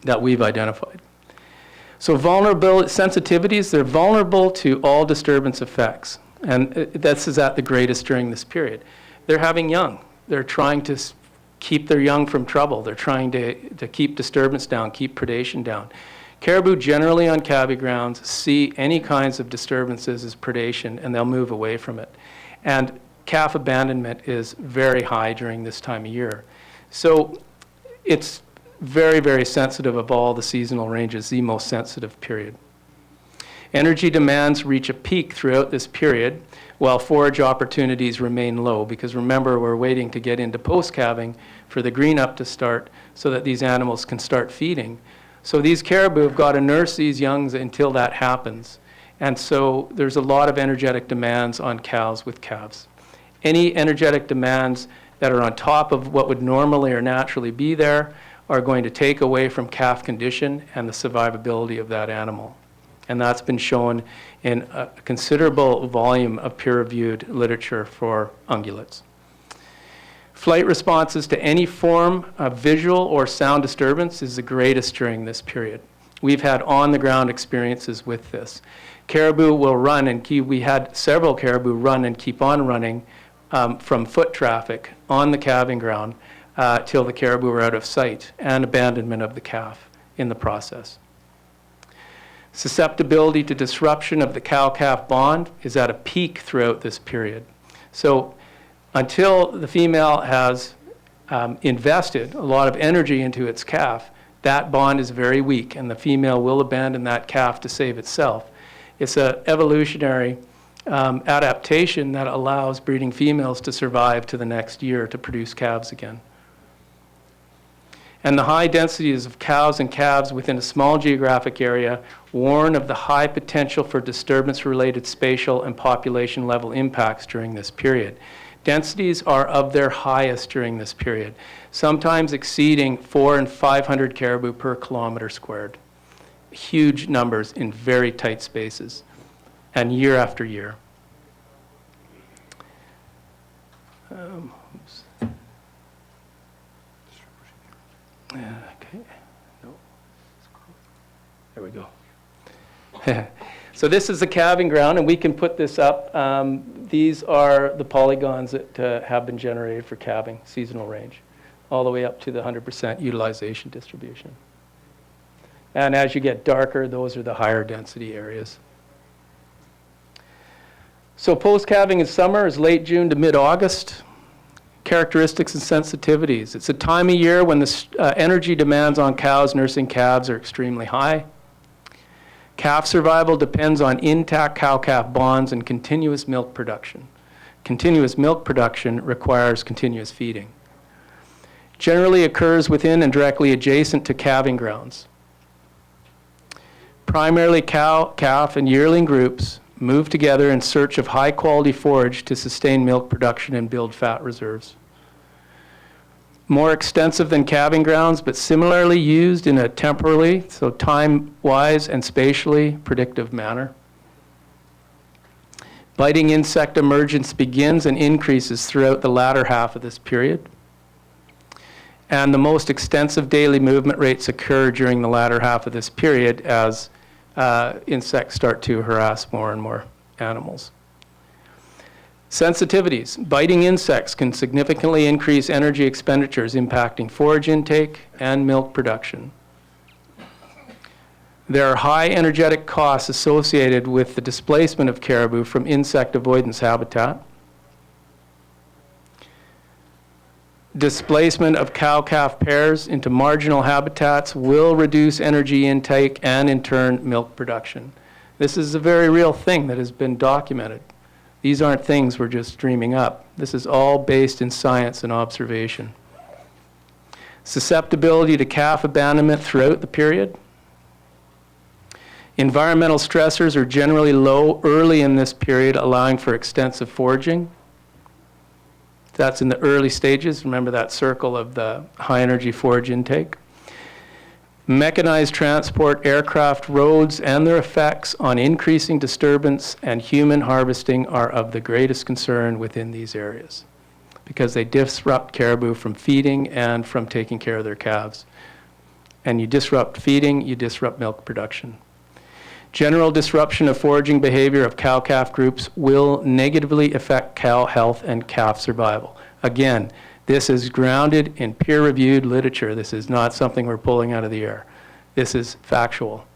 that we've identified. So sensitivities, they're vulnerable to all disturbance effects. And this is at the greatest during this period. They're having young. They're trying to keep their young from trouble. They're trying to keep disturbance down, keep predation down. Caribou generally on calving grounds see any kinds of disturbances as predation, and they'll move away from it. And calf abandonment is very high during this time of year. So it's very, very sensitive of all the seasonal ranges, the most sensitive period. Energy demands reach a peak throughout this period, while forage opportunities remain low, because remember, we're waiting to get into post-calving for the green up to start so that these animals can start feeding. So these caribou have got to nurse these youngs until that happens. And so there's a lot of energetic demands on cows with calves. Any energetic demands that are on top of what would normally or naturally be there are going to take away from calf condition and the survivability of that animal. And that's been shown in a considerable volume of peer-reviewed literature for ungulates. Flight responses to any form of visual or sound disturbance is the greatest during this period. We've had on-the-ground experiences with this. Caribou will run, and we had several caribou run and keep on running from foot traffic on the calving ground till the caribou were out of sight, and abandonment of the calf in the process. Susceptibility to disruption of the cow-calf bond is at a peak throughout this period. So until the female has invested a lot of energy into its calf, that bond is very weak, and the female will abandon that calf to save itself. It's an evolutionary adaptation that allows breeding females to survive to the next year to produce calves again. And the high densities of cows and calves within a small geographic area warn of the high potential for disturbance-related spatial and population level impacts during this period. Densities are of their highest during this period, sometimes exceeding 400 and 500 caribou per kilometer squared. Huge numbers in very tight spaces, and year after year. Okay. No. There we go. So this is the calving ground, and we can put this up. These are the polygons that have been generated for calving, seasonal range, all the way up to the 100% utilization distribution. And as you get darker, those are the higher density areas. So post-calving in summer is late June to mid-August. Characteristics and sensitivities. It's a time of year when the energy demands on cows nursing calves are extremely high. Calf survival depends on intact cow-calf bonds and continuous milk production. Continuous milk production requires continuous feeding. Generally occurs within and directly adjacent to calving grounds. Primarily cow, calf, and yearling groups move together in search of high-quality forage to sustain milk production and build fat reserves. More extensive than calving grounds, but similarly used in a temporally, so time-wise and spatially predictive manner. Biting insect emergence begins and increases throughout the latter half of this period. And the most extensive daily movement rates occur during the latter half of this period as insects start to harass more and more animals. Sensitivities. Biting insects can significantly increase energy expenditures, impacting forage intake and milk production. There are high energetic costs associated with the displacement of caribou from insect avoidance habitat. Displacement of cow-calf pairs into marginal habitats will reduce energy intake and, in turn, milk production. This is a very real thing that has been documented. These aren't things we're just dreaming up. This is all based in science and observation. Susceptibility to calf abandonment throughout the period. Environmental stressors are generally low early in this period, allowing for extensive foraging. That's in the early stages. Remember that circle of the high energy forage intake. Mechanized transport, aircraft, roads, and their effects on increasing disturbance and human harvesting are of the greatest concern within these areas because they disrupt caribou from feeding and from taking care of their calves. And you disrupt feeding, you disrupt milk production. General disruption of foraging behavior of cow-calf groups will negatively affect cow health and calf survival. Again, this is grounded in peer-reviewed literature. This is not something we're pulling out of the air. This is factual.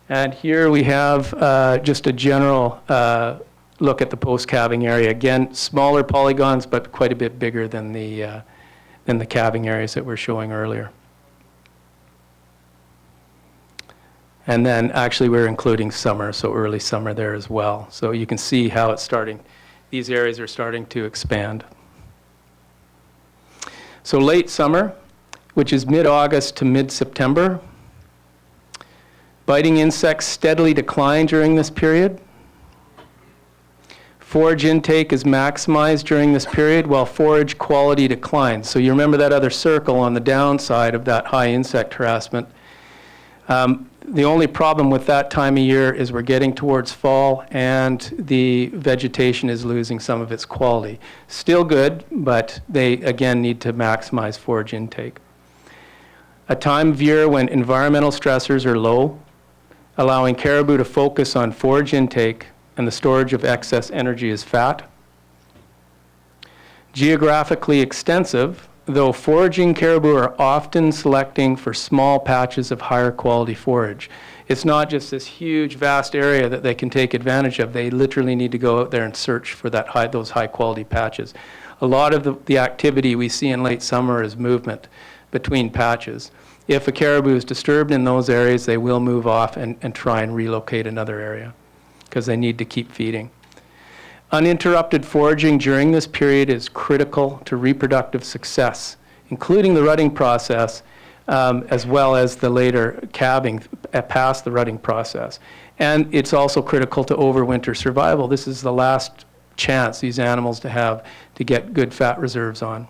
And here we have just a general look at the post-calving area. Again, smaller polygons, but quite a bit bigger than the calving areas that we're showing earlier. And then actually we're including summer, so early summer there as well. So you can see how it's starting. These areas are starting to expand. So late summer, which is mid-August to mid-September. Biting insects steadily decline during this period. Forage intake is maximized during this period while forage quality declines. So you remember that other circle on the downside of that high insect harassment. The only problem with that time of year is we're getting towards fall and the vegetation is losing some of its quality. Still good, but they again need to maximize forage intake. A time of year when environmental stressors are low, allowing caribou to focus on forage intake and the storage of excess energy as fat. Geographically extensive, though foraging caribou are often selecting for small patches of higher quality forage. It's not just this huge, vast area that they can take advantage of. They literally need to go out there and search for those high quality patches. A lot of the activity we see in late summer is movement between patches. If a caribou is disturbed in those areas, they will move off and try and relocate another area because they need to keep feeding. Uninterrupted foraging during this period is critical to reproductive success, including the rutting process, as well as the later calving past the rutting process. And it's also critical to overwinter survival. This is the last chance these animals have to get good fat reserves on.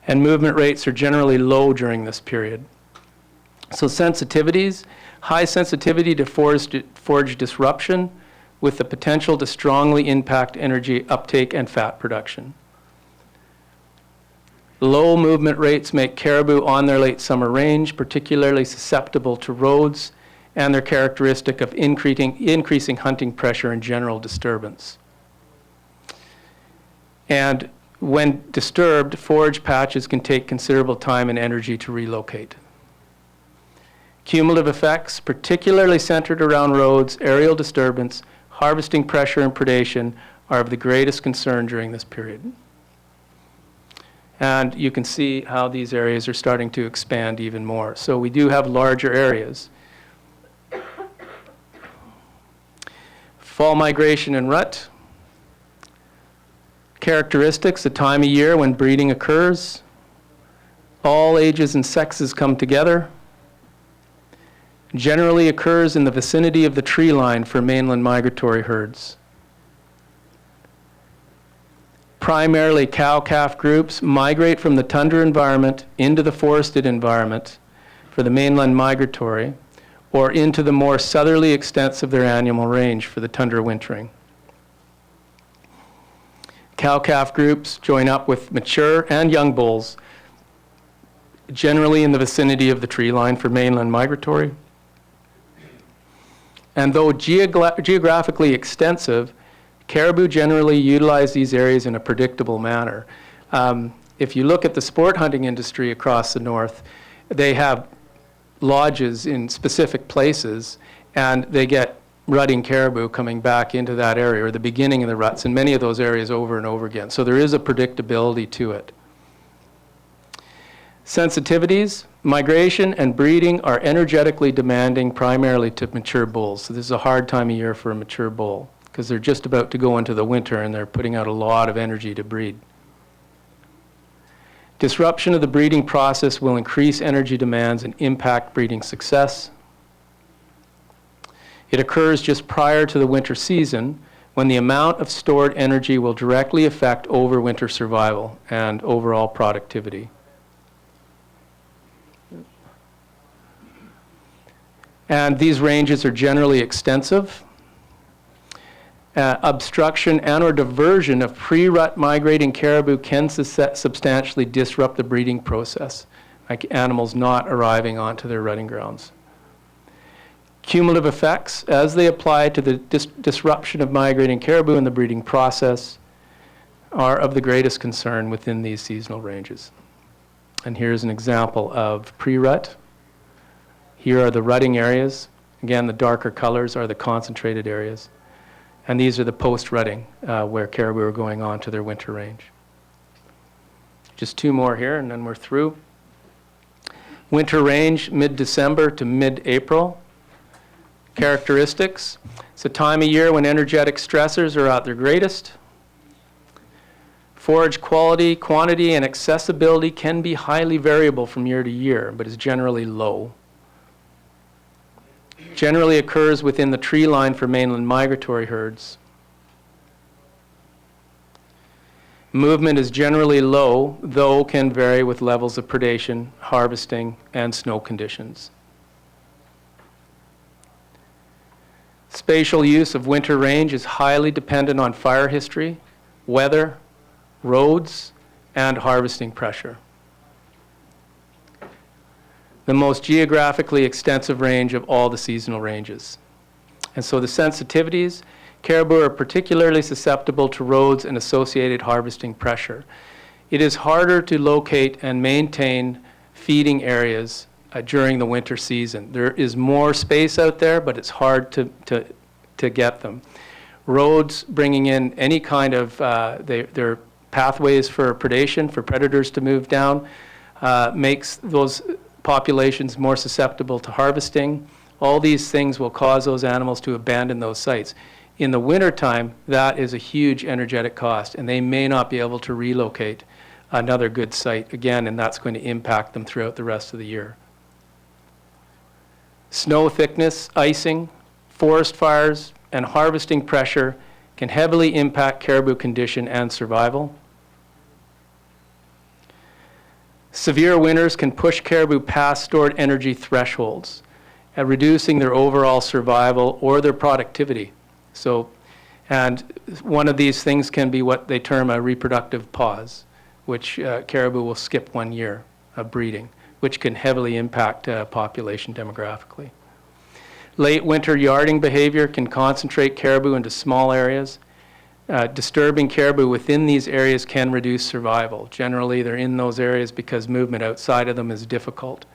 And movement rates are generally low during this period. So sensitivities, high sensitivity to forage disruption, with the potential to strongly impact energy uptake and fat production. Low movement rates make caribou on their late summer range particularly susceptible to roads, and they're characteristic of increasing hunting pressure and general disturbance. And when disturbed, forage patches can take considerable time and energy to relocate. Cumulative effects, particularly centered around roads, aerial disturbance, harvesting pressure and predation, are of the greatest concern during this period. And you can see how these areas are starting to expand even more. So we do have larger areas. Fall migration and rut. Characteristics, the time of year when breeding occurs. All ages and sexes come together. Generally occurs in the vicinity of the tree line for mainland migratory herds. Primarily cow-calf groups migrate from the tundra environment into the forested environment for the mainland migratory, or into the more southerly extents of their annual range for the tundra wintering. Cow-calf groups join up with mature and young bulls, generally in the vicinity of the tree line for mainland migratory. And though geographically extensive, Caribou generally utilize these areas in a predictable manner. If you look at the sport hunting industry across the north, they have lodges in specific places, and they get rutting caribou coming back into that area, or the beginning of the ruts in many of those areas over and over again. So there is a predictability to it. Sensitivities, migration and breeding are energetically demanding primarily to mature bulls. So this is a hard time of year for a mature bull because they're just about to go into the winter and they're putting out a lot of energy to breed. Disruption of the breeding process will increase energy demands and impact breeding success. It occurs just prior to the winter season when the amount of stored energy will directly affect overwinter survival and overall productivity. And these ranges are generally extensive. Obstruction and or diversion of pre-rut migrating caribou can substantially disrupt the breeding process, like animals not arriving onto their rutting grounds. Cumulative effects, as they apply to the disruption of migrating caribou in the breeding process, are of the greatest concern within these seasonal ranges. And here's an example of pre-rut. Here are the rutting areas. Again, the darker colors are the concentrated areas. And these are the post-rutting where caribou are going on to their winter range. Just two more here and then we're through. Winter range, mid-December to mid-April. Characteristics. It's a time of year when energetic stressors are at their greatest. Forage quality, quantity, and accessibility can be highly variable from year to year, but is generally low. Generally occurs within the tree line for mainland migratory herds. Movement is generally low, though can vary with levels of predation, harvesting, and snow conditions. Spatial use of winter range is highly dependent on fire history, weather, roads, and harvesting pressure. The most geographically extensive range of all the seasonal ranges. And so the sensitivities, caribou are particularly susceptible to roads and associated harvesting pressure. It is harder to locate and maintain feeding areas during the winter season. There is more space out there, but it's hard to get them. Roads bringing in any kind of, they're pathways for predation, for predators to move down, makes those populations more susceptible to harvesting. All these things will cause those animals to abandon those sites. In the wintertime, that is a huge energetic cost, and they may not be able to relocate another good site again, and that's going to impact them throughout the rest of the year. Snow thickness, icing, forest fires, and harvesting pressure can heavily impact caribou condition and survival. Severe winters can push caribou past stored energy thresholds, reducing their overall survival or their productivity. So, and one of these things can be what they term a reproductive pause, which caribou will skip 1 year of breeding, which can heavily impact population demographically. Late winter yarding behavior can concentrate caribou into small areas. Disturbing caribou within these areas can reduce survival. Generally, they're in those areas because movement outside of them is difficult.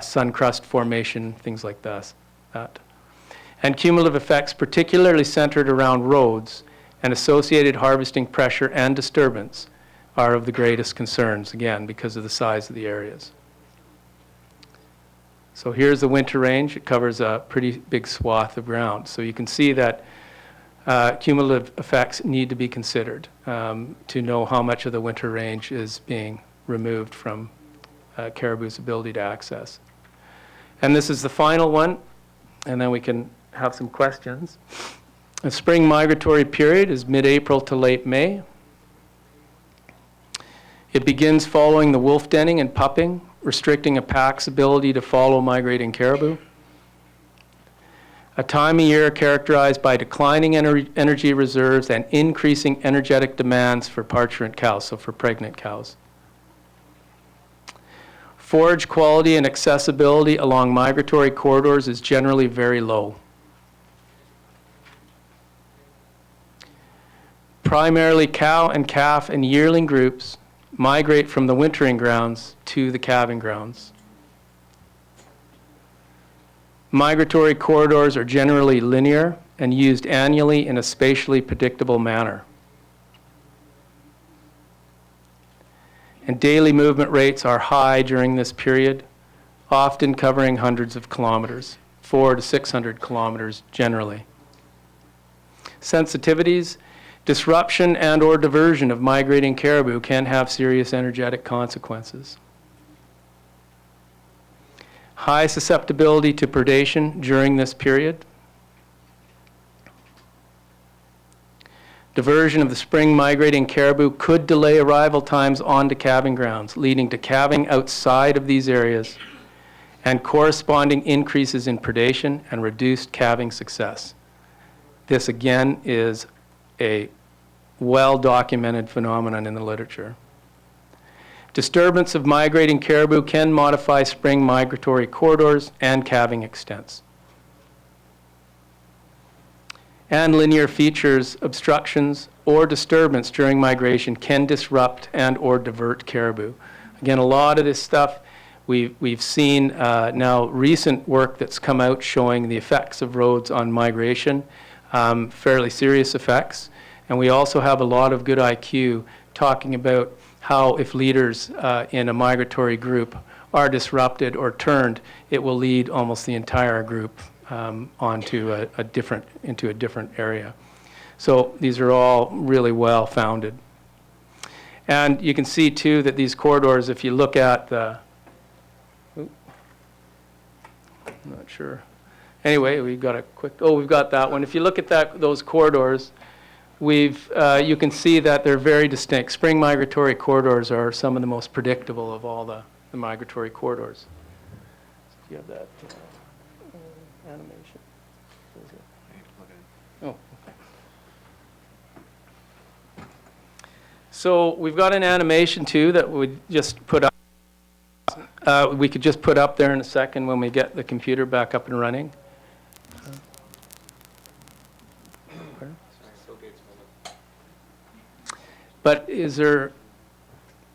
Sun crust formation, things like that. And cumulative effects, particularly centered around roads and associated harvesting pressure and disturbance, are of the greatest concerns, again, because of the size of the areas. So here's the winter range. It covers a pretty big swath of ground. So you can see that cumulative effects need to be considered to know how much of the winter range is being removed from caribou's ability to access. And this is the final one, and then we can have some questions. The spring migratory period is mid-April to late May. It begins following the wolf denning and pupping, restricting a pack's ability to follow migrating caribou. A time of year characterized by declining energy reserves and increasing energetic demands for parturient cows, so for pregnant cows. Forage quality and accessibility along migratory corridors is generally very low. primarily cow and calf and yearling groups migrate from the wintering grounds to the calving grounds. Migratory corridors are generally linear and used annually in a spatially predictable manner. And daily movement rates are high during this period, often covering hundreds of kilometers, 400 to 600 kilometers generally. Sensitivities: disruption and or diversion of migrating caribou can have serious energetic consequences. High susceptibility to predation during this period. Diversion of the spring migrating caribou could delay arrival times onto calving grounds, leading to calving outside of these areas and corresponding increases in predation and reduced calving success. This again is a well-documented phenomenon in the literature. Disturbance of migrating caribou can modify spring migratory corridors and calving extents. And linear features, obstructions, or disturbance during migration can disrupt and or divert caribou. Again, a lot of this stuff we've seen now recent work that's come out showing the effects of roads on migration, fairly serious effects. And we also have a lot of good IQ talking about how if leaders in a migratory group are disrupted or turned, it will lead almost the entire group onto into a different area. So these are all really well founded. And you can see too that these corridors, if you look at the, I'm not sure. Anyway, we've got a quick, we've got that one. If you look at those corridors, you can see that they're very distinct. Spring migratory corridors are some of the most predictable of all the migratory corridors. Do you have that animation? Oh, okay. So we've got an animation too that we just put up. We could just put up there in a second when we get the computer back up and running. But is there,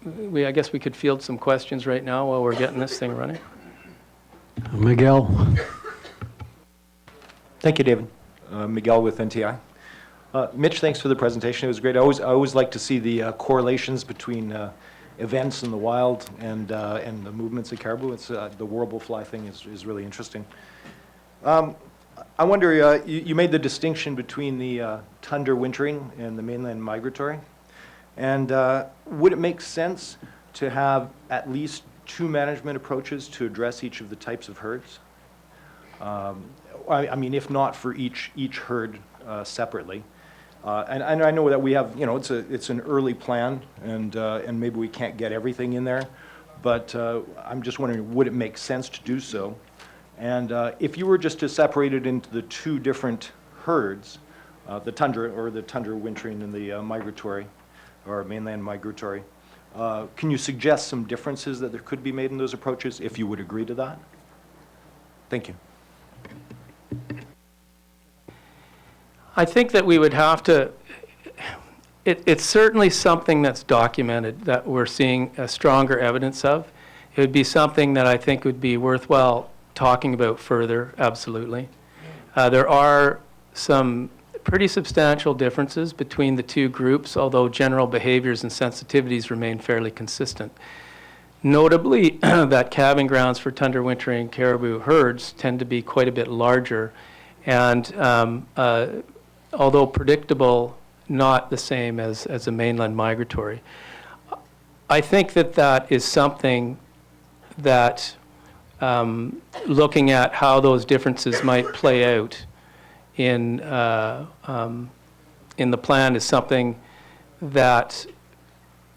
I guess we could field some questions right now while we're getting this thing running. Miguel. Thank you, David. Miguel with NTI. Mitch, thanks for the presentation. It was great. I always like to see the correlations between events in the wild and the movements of caribou. It's the warble fly thing is really interesting. I wonder, you made the distinction between the tundra wintering and the mainland migratory. And would it make sense to have at least two management approaches to address each of the types of herds? I mean, if not for each herd separately. And I know that we have, it's an early plan, and maybe we can't get everything in there. But I'm just wondering, would it make sense to do so? And if you were just to separate it into the two different herds, the tundra wintering and the migratory, or mainland migratory. Can you suggest some differences that there could be made in those approaches, if you would agree to that? Thank you. I think that we would have to, it's certainly something that's documented that we're seeing stronger evidence of. It would be something that I think would be worthwhile talking about further, absolutely. There are some pretty substantial differences between the two groups, although general behaviors and sensitivities remain fairly consistent. Notably, that calving grounds for tundra wintering caribou herds tend to be quite a bit larger, and although predictable, not the same as a mainland migratory. I think that is something that looking at how those differences might play out in the plan is something that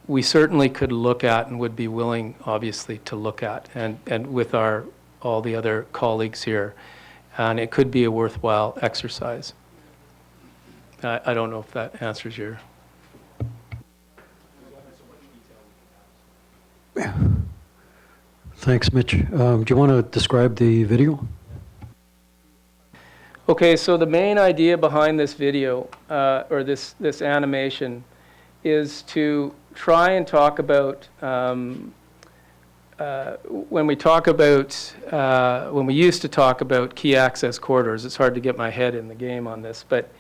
we certainly could look at and would be willing, obviously, to look at, and with all the other colleagues here, and it could be a worthwhile exercise. I don't know if that answers your. Thanks, Mitch. Do you want to describe the video? Okay, so the main idea behind this video or this animation, is to try and talk about, when we used to talk about key access corridors, it's hard to get my head in the game on this, but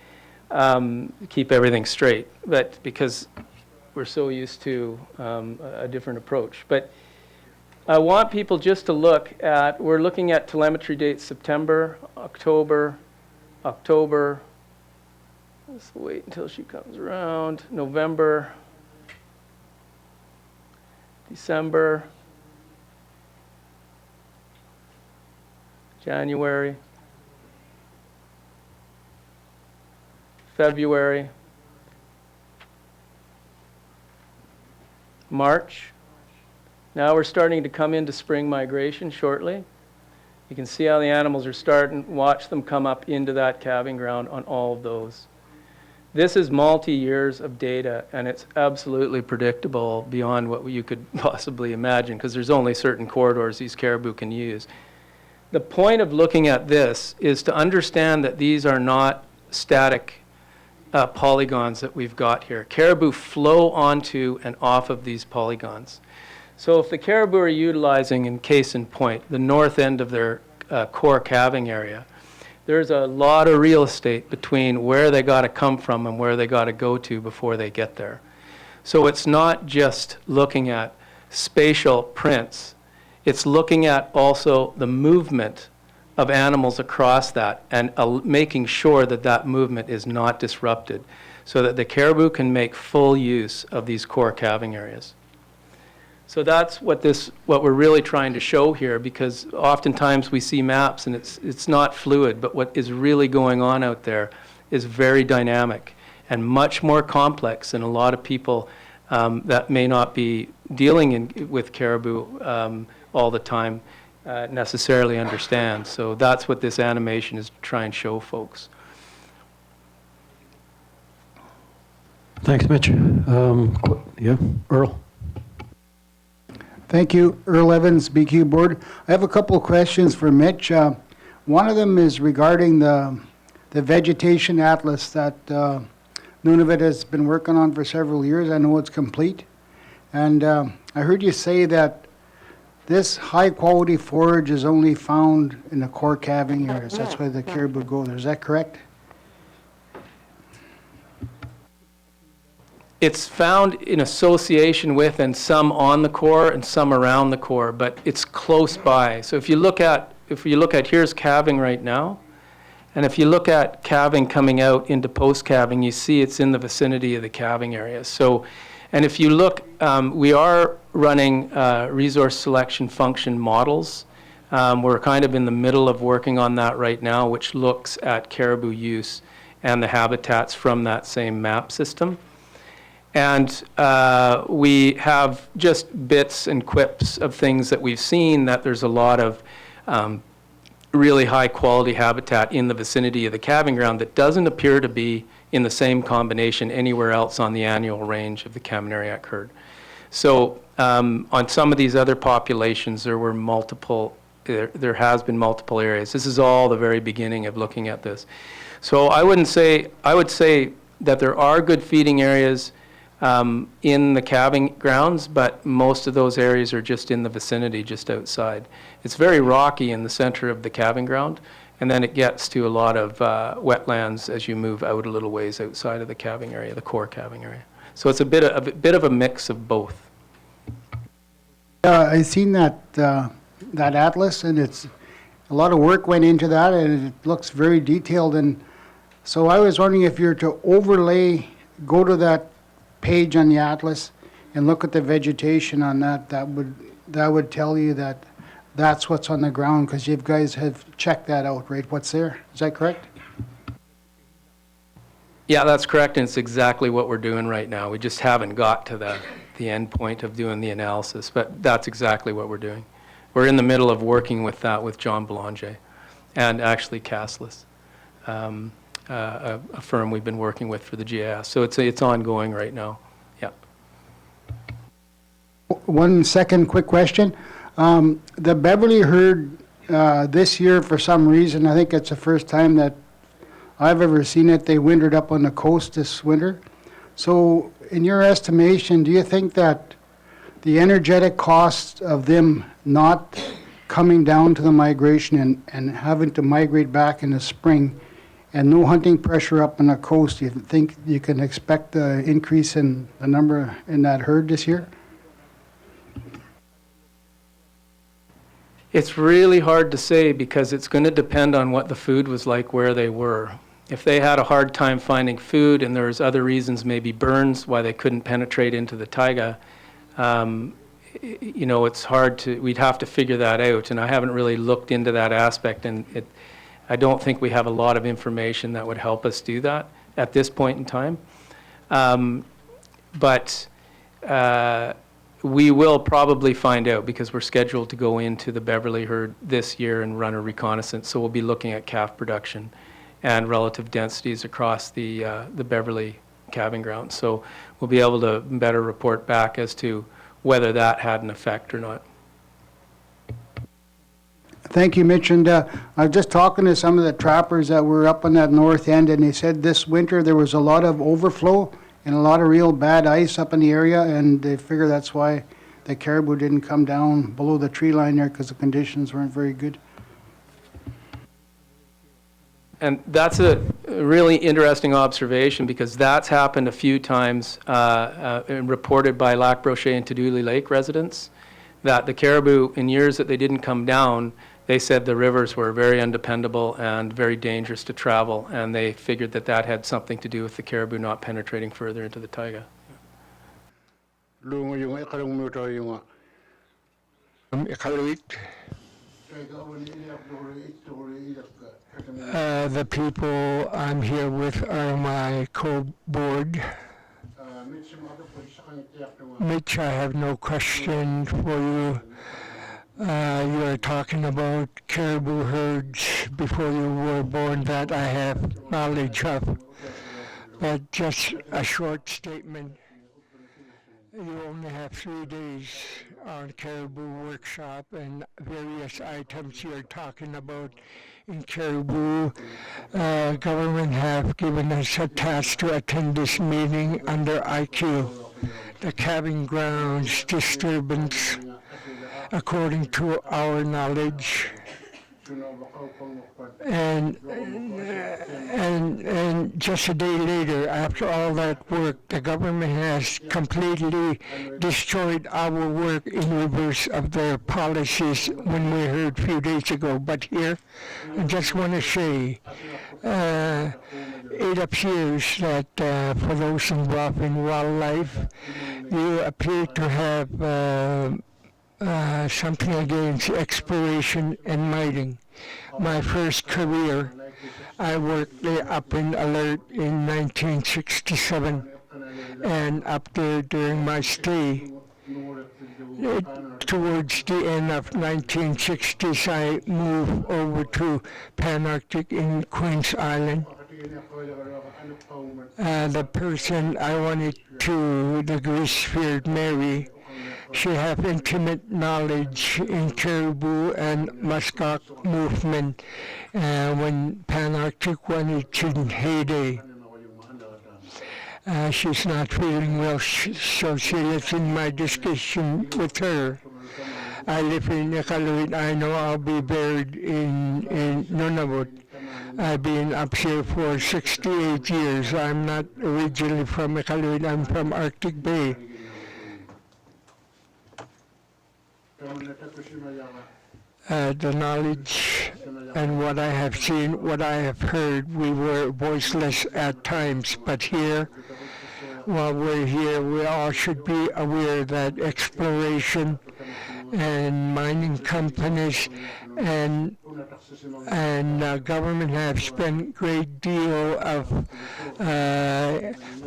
keep everything straight, but because we're so used to a different approach. But I want people just to look at, we're looking at telemetry dates September, October, let's wait until she comes around, November, December, January, February, March. Now we're starting to come into spring migration shortly. You can see how the animals are starting, watch them come up into that calving ground on all of those. This is multi-years of data, and it's absolutely predictable beyond what you could possibly imagine, because there's only certain corridors these caribou can use. The point of looking at this is to understand that these are not static polygons that we've got here. Caribou flow onto and off of these polygons. So if the caribou are utilizing, in case in point, the north end of their core calving area, there's a lot of real estate between where they got to come from and where they got to go to before they get there. So it's not just looking at spatial prints, it's looking at also the movement of animals across that and making sure that that movement is not disrupted so that the caribou can make full use of these core calving areas. So that's what we're really trying to show here, because oftentimes we see maps and it's not fluid, but what is really going on out there is very dynamic and much more complex than a lot of people that may not be dealing with caribou all the time necessarily understand. So that's what this animation is to try and show folks. Thanks, Mitch. Yeah, Earl. Thank you, Earl Evans, BQ Board. I have a couple of questions for Mitch. One of them is regarding the vegetation atlas that Nunavut has been working on for several years. I know it's complete. And I heard you say that this high-quality forage is only found in the core calving areas. That's where the caribou go there. Is that correct? It's found in association with and some on the core and some around the core, but it's close by. So if you look at here's calving right now, and if you look at calving coming out into post-calving, you see it's in the vicinity of the calving area. So, and if you look, we are running resource selection function models. We're kind of in the middle of working on that right now, which looks at caribou use and the habitats from that same map system. And we have just bits and quips of things that we've seen, that there's a lot of really high quality habitat in the vicinity of the calving ground that doesn't appear to be in the same combination anywhere else on the annual range of the Kaminariak herd. So on some of these other populations, there were multiple, there has been multiple areas. This is all the very beginning of looking at this. So I would say that there are good feeding areas in the calving grounds, but most of those areas are just in the vicinity, just outside. It's very rocky in the center of the calving ground, and then it gets to a lot of wetlands as you move out a little ways outside of the calving area, the core calving area. So it's a bit of a mix of both. I seen that that atlas, and it's a lot of work went into that, and it looks very detailed. And so I was wondering if you're to overlay, go to that page on the atlas and look at the vegetation on that, that would tell you that that's what's on the ground, because you guys have checked that out, right? What's there? Is that correct? Yeah, that's correct, and it's exactly what we're doing right now. We just haven't got to the end point of doing the analysis, but that's exactly what we're doing. We're in the middle of working with that with John Belanger and actually Castless. A firm we've been working with for the GIS. So it's ongoing right now. Yeah. One second quick question. The Beverly herd this year, for some reason, I think it's the first time that I've ever seen it. They wintered up on the coast this winter. So in your estimation, do you think that the energetic costs of them not coming down to the migration and having to migrate back in the spring and no hunting pressure up on the coast, do you think you can expect an increase in the number in that herd this year? It's really hard to say because it's going to depend on what the food was like where they were. If they had a hard time finding food and there's other reasons, maybe burns, why they couldn't penetrate into the taiga, you know, it's hard to, we'd have to figure that out. And I haven't really looked into that aspect, and I don't think we have a lot of information that would help us do that at this point in time. But we will probably find out because we're scheduled to go into the Beverly herd this year and run a reconnaissance. So we'll be looking at calf production and relative densities across the Beverly calving grounds. So we'll be able to better report back as to whether that had an effect or not. Thank you, Mitch. And I was just talking to some of the trappers that were up on that north end, and they said this winter there was a lot of overflow and a lot of real bad ice up in the area, and they figure that's why the caribou didn't come down below the tree line there, because the conditions weren't very good. And that's a really interesting observation because that's happened a few times and reported by Lac Brochet and Tadoulie Lake residents, that the caribou, in years that they didn't come down, they said the rivers were very undependable and very dangerous to travel, and they figured that that had something to do with the caribou not penetrating further into the taiga. The people I'm here with are my co-board. Mitch, I have no question for you. You are talking about caribou herds before you were born that I have knowledge of. But just a short statement. You only have 3 days on Caribou workshop, and various items you're talking about in Caribou. Government have given us a task to attend this meeting under IQ. The calving grounds disturbance, according to our knowledge. And just a day later, after all that work, the government has completely destroyed our work in reverse of their policies when we heard a few days ago. But here, I just want to say, it appears that for those involved in wildlife, you appear to have something against exploration and mining. My first career, I worked up in Alert in 1967, and up there during my stay, towards the end of 1960s, I moved over to Panarctic in Queens Island. The person I wanted to, the Greasebeard Mary, she have intimate knowledge in Caribou and muskox movement when Panarctic went in heyday. She's not feeling well, so she lives in my discussion with her. I live in Iqaluit. I know I'll be buried in Nunavut. I've been up here for 68 years. I'm not originally from Iqaluit. I'm from Arctic Bay. The knowledge and what I have seen, what I have heard, we were voiceless at times, but here, while we're here, we all should be aware that exploration and mining companies and government have spent great deal of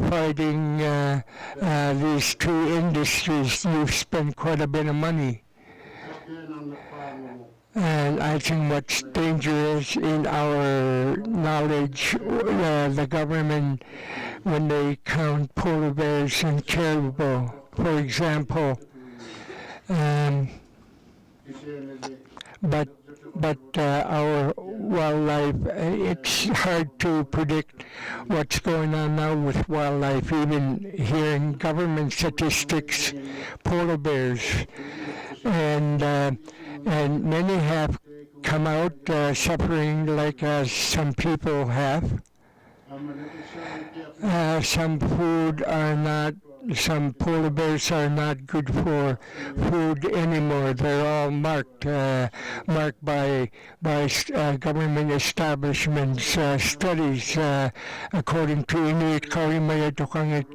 fighting these two industries. You've spent quite a bit of money. And I think what's dangerous in our knowledge, the government, when they count polar bears and caribou, for example, but our wildlife. It's hard to predict what's going on now with wildlife, even hearing government statistics, polar bears, and many have come out suffering like some people have. Some food are not, some polar bears are not good for food anymore. They're all marked by government establishments. Studies, according to Inuit Karimaya Tukangit,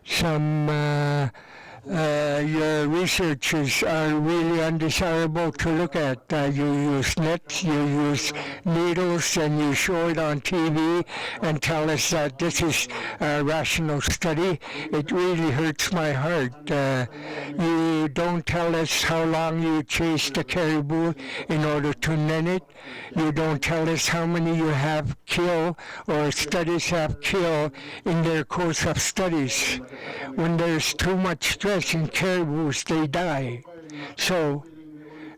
some your researches are really undesirable to look at. You use nets, you use needles, and you show it on TV and tell us that this is a rational study. It really hurts my heart. You don't tell us how long you chased a caribou in order to nen it. You don't tell us how many you have killed or studies have killed in their course of studies. When there's too much stress in caribous, they die. So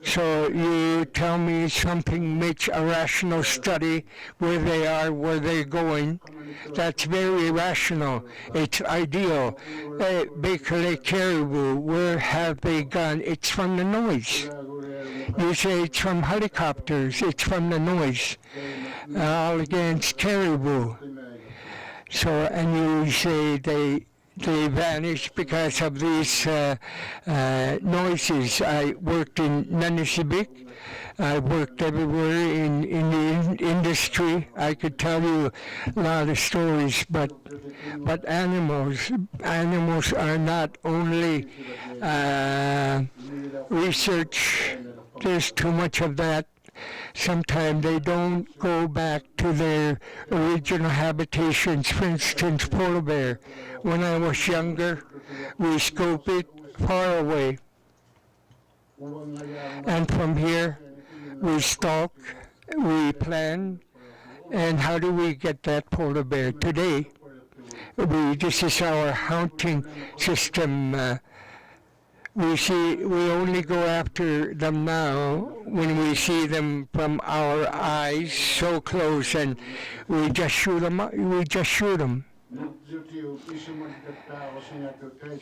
you tell me something makes a rational study where they are, where they're going. That's very irrational. It's ideal. Baker Caribou, where have they gone? It's from the noise. You say it's from helicopters. It's from the noise. All against caribou. So, and you say they vanished because of these noises. I worked in Nunavut. I worked everywhere in the industry. I could tell you a lot of stories, but animals are not only research. There's too much of that. Sometimes they don't go back to their original habitations. For instance, polar bear. When I was younger, we scope it far away. And from here, we stalk, we plan, and how do we get that polar bear? Today, this is our hunting system. We only go after them now when we see them from our eyes so close, and we just shoot them.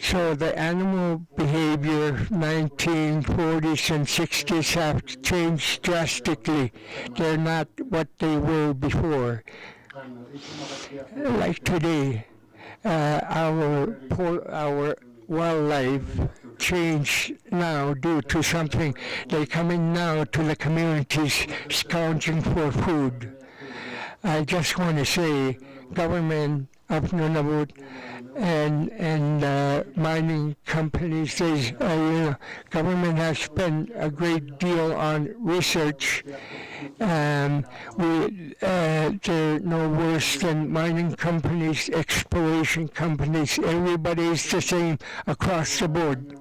So the animal behavior 1940s and 60s have changed drastically. They're not what they were before. Like today, our wildlife change now due to something. They come in now to the communities scrounging for food. I just want to say, government of Nunavut and mining companies, government has spent a great deal on research. They're no worse than mining companies, exploration companies. Everybody's the same across the board.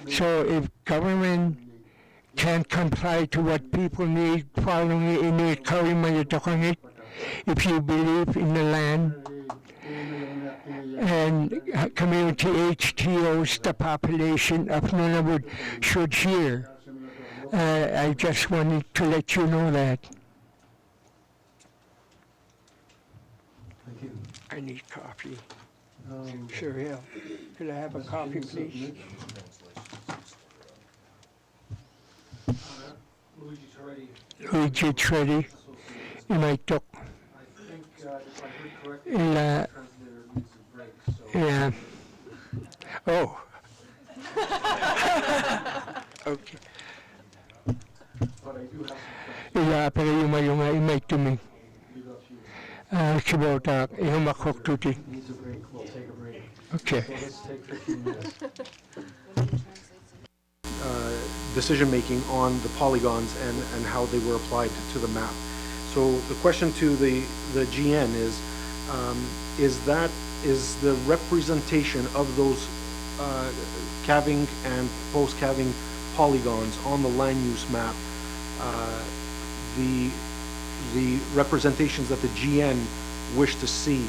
So if government can't comply to what people need, following Inuit Karimaya Tukangit, if you believe in the land, and community HTOs, the population of Nunavut should hear. I just wanted to let you know that. Thank you. I need coffee. Sure, yeah. Could I have a coffee, please? Luigi Tretti. Inaitok. Yeah. Oh. Okay. Yeah, pero yung imay to me. Kibota, yung makok tuti. Needs a break. We'll take a break. Okay. So let's take 15 minutes. Decision-making on the polygons and how they were applied to the map. So the question to the GN is the representation of those calving and post-calving polygons on the land use map the representations that the GN wish to see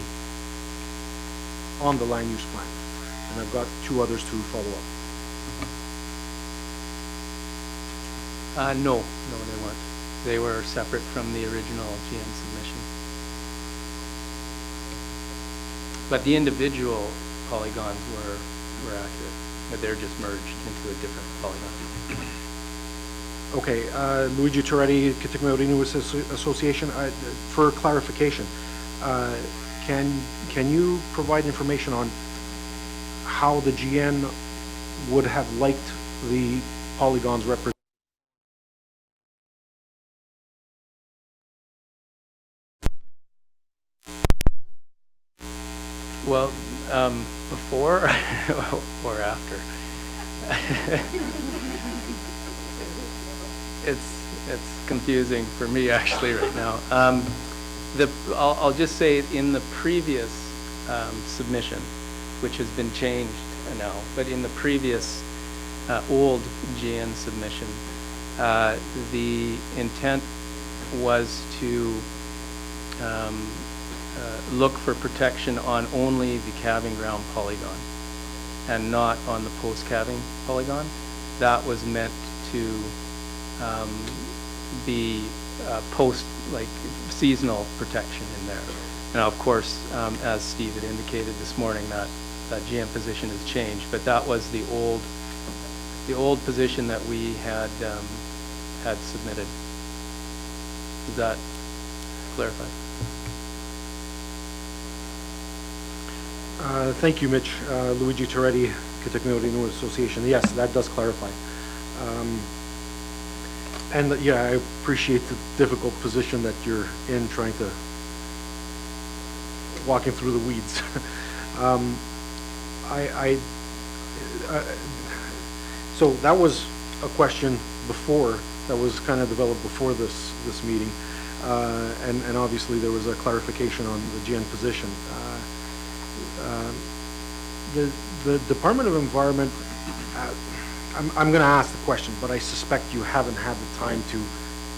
on the land use plan? And I've got two others to follow up. No, they weren't. They were separate from the original GN submission. But the individual polygons were accurate, but they're just merged into a different polygon. Okay, Luigi Toretti, Kitikmeot Inuit Association, for clarification, can you provide information on how the GN would have liked the polygons represented? Well, before or after? It's confusing for me actually right now. I'll just say in the previous submission, which has been changed now, but in the previous old GN submission, the intent was to look for protection on only the calving ground polygon and not on the post-calving polygon. That was meant to be like seasonal protection in there. Now, of course, as Steve had indicated this morning, that GM position has changed, but that was the old position that we had submitted. Does that clarify? Thank you, Mitch. Luigi Toretti, Kitikmeot Inuit Association. Yes, that does clarify. And yeah, I appreciate the difficult position that you're in, trying to walking through the weeds. So that was a question before that was kind of developed before this meeting, and obviously there was a clarification on the GN position. The Department of Environment, I'm going to ask the question, but I suspect you haven't had the time to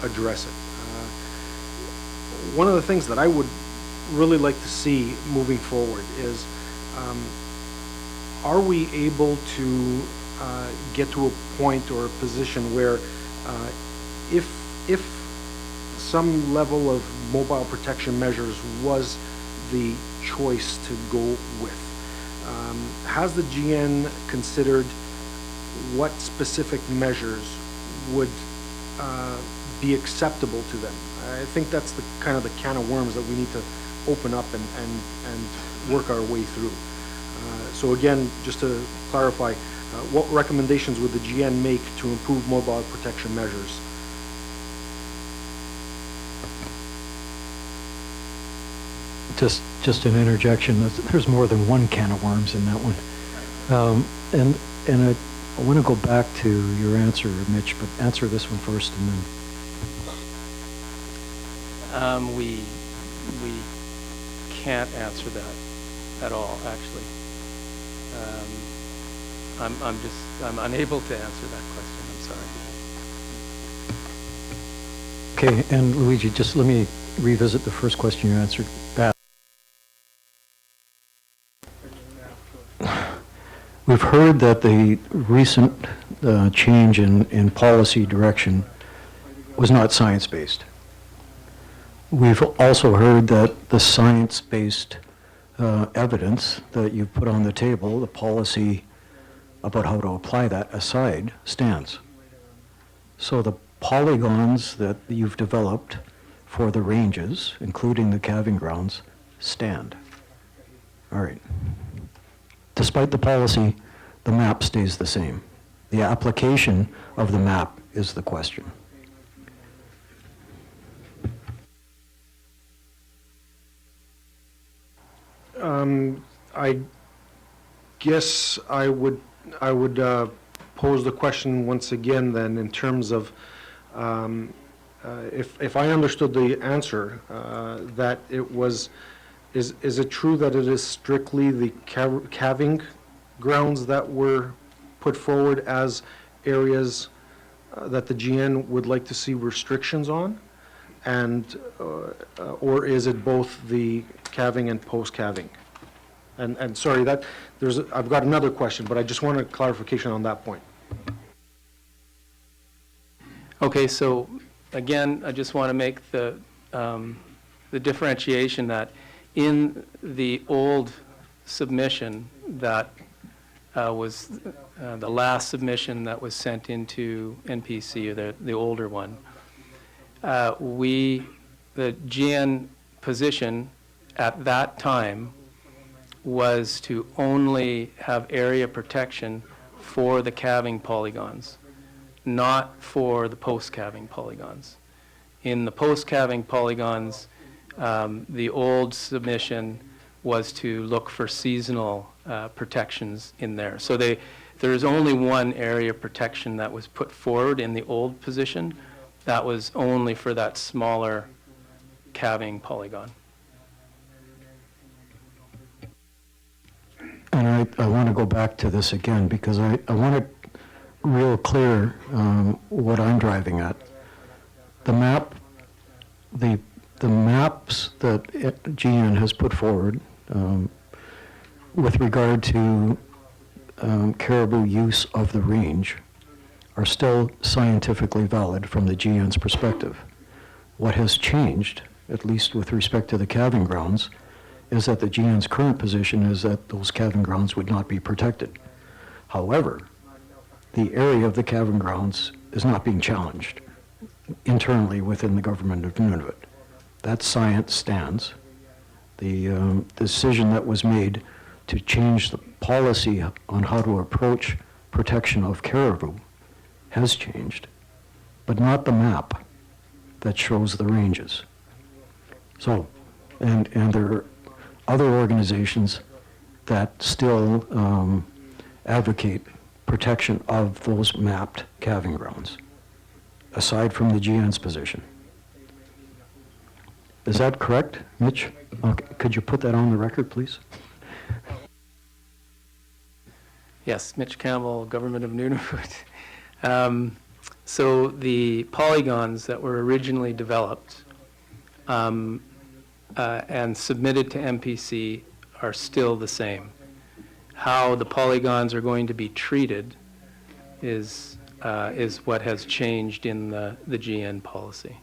address it. One of the things that I would really like to see moving forward is, are we able to get to a point or a position where if some level of mobile protection measures was the choice to go with, has the GN considered what specific measures would be acceptable to them? I think that's the kind of the can of worms that we need to open up and work our way through. So again, just to clarify, what recommendations would the GN make to improve mobile protection measures? Just an interjection. There's more than one can of worms in that one. And I want to go back to your answer, Mitch, but answer this one first and then. We can't answer that at all, actually. I'm unable to answer that question. I'm sorry. Okay, and Luigi, just let me revisit the first question you answered. We've heard that the recent change in policy direction was not science-based. We've also heard that the science-based evidence that you've put on the table, the policy about how to apply that aside, stands. So the polygons that you've developed for the ranges, including the calving grounds, stand. All right. Despite the policy, the map stays the same. The application of the map is the question. I guess I would pose the question once again then, in terms of if I understood the answer, that it was, is it true that it is strictly the calving grounds that were put forward as areas that the GN would like to see restrictions on? And, or is it both the calving and post-calving? And sorry, that I've got another question, but I just want a clarification on that point. Okay, so again, I just want to make the differentiation that in the old submission that was the last submission that was sent into NPC, or the older one, the GN position at that time was to only have area protection for the calving polygons, not for the post-calving polygons. In the post-calving polygons, the old submission was to look for seasonal protections in there. So there is only one area protection that was put forward in the old position. That was only for that smaller calving polygon. And I want to go back to this again because I want it real clear what I'm driving at. The maps that GN has put forward with regard to caribou use of the range are still scientifically valid from the GN's perspective. What has changed, at least with respect to the calving grounds, is that the GN's current position is that those calving grounds would not be protected. However, the area of the calving grounds is not being challenged internally within the government of Nunavut. That science stands. The decision that was made to change the policy on how to approach protection of caribou has changed, but not the map that shows the ranges. So, and there are other organizations that still advocate protection of those mapped calving grounds, aside from the GN's position. Is that correct, Mitch? Okay. Could you put that on the record, please? Yes, Mitch Campbell, Government of Nunavut. So the polygons that were originally developed and submitted to MPC are still the same. How the polygons are going to be treated is what has changed in the GN policy.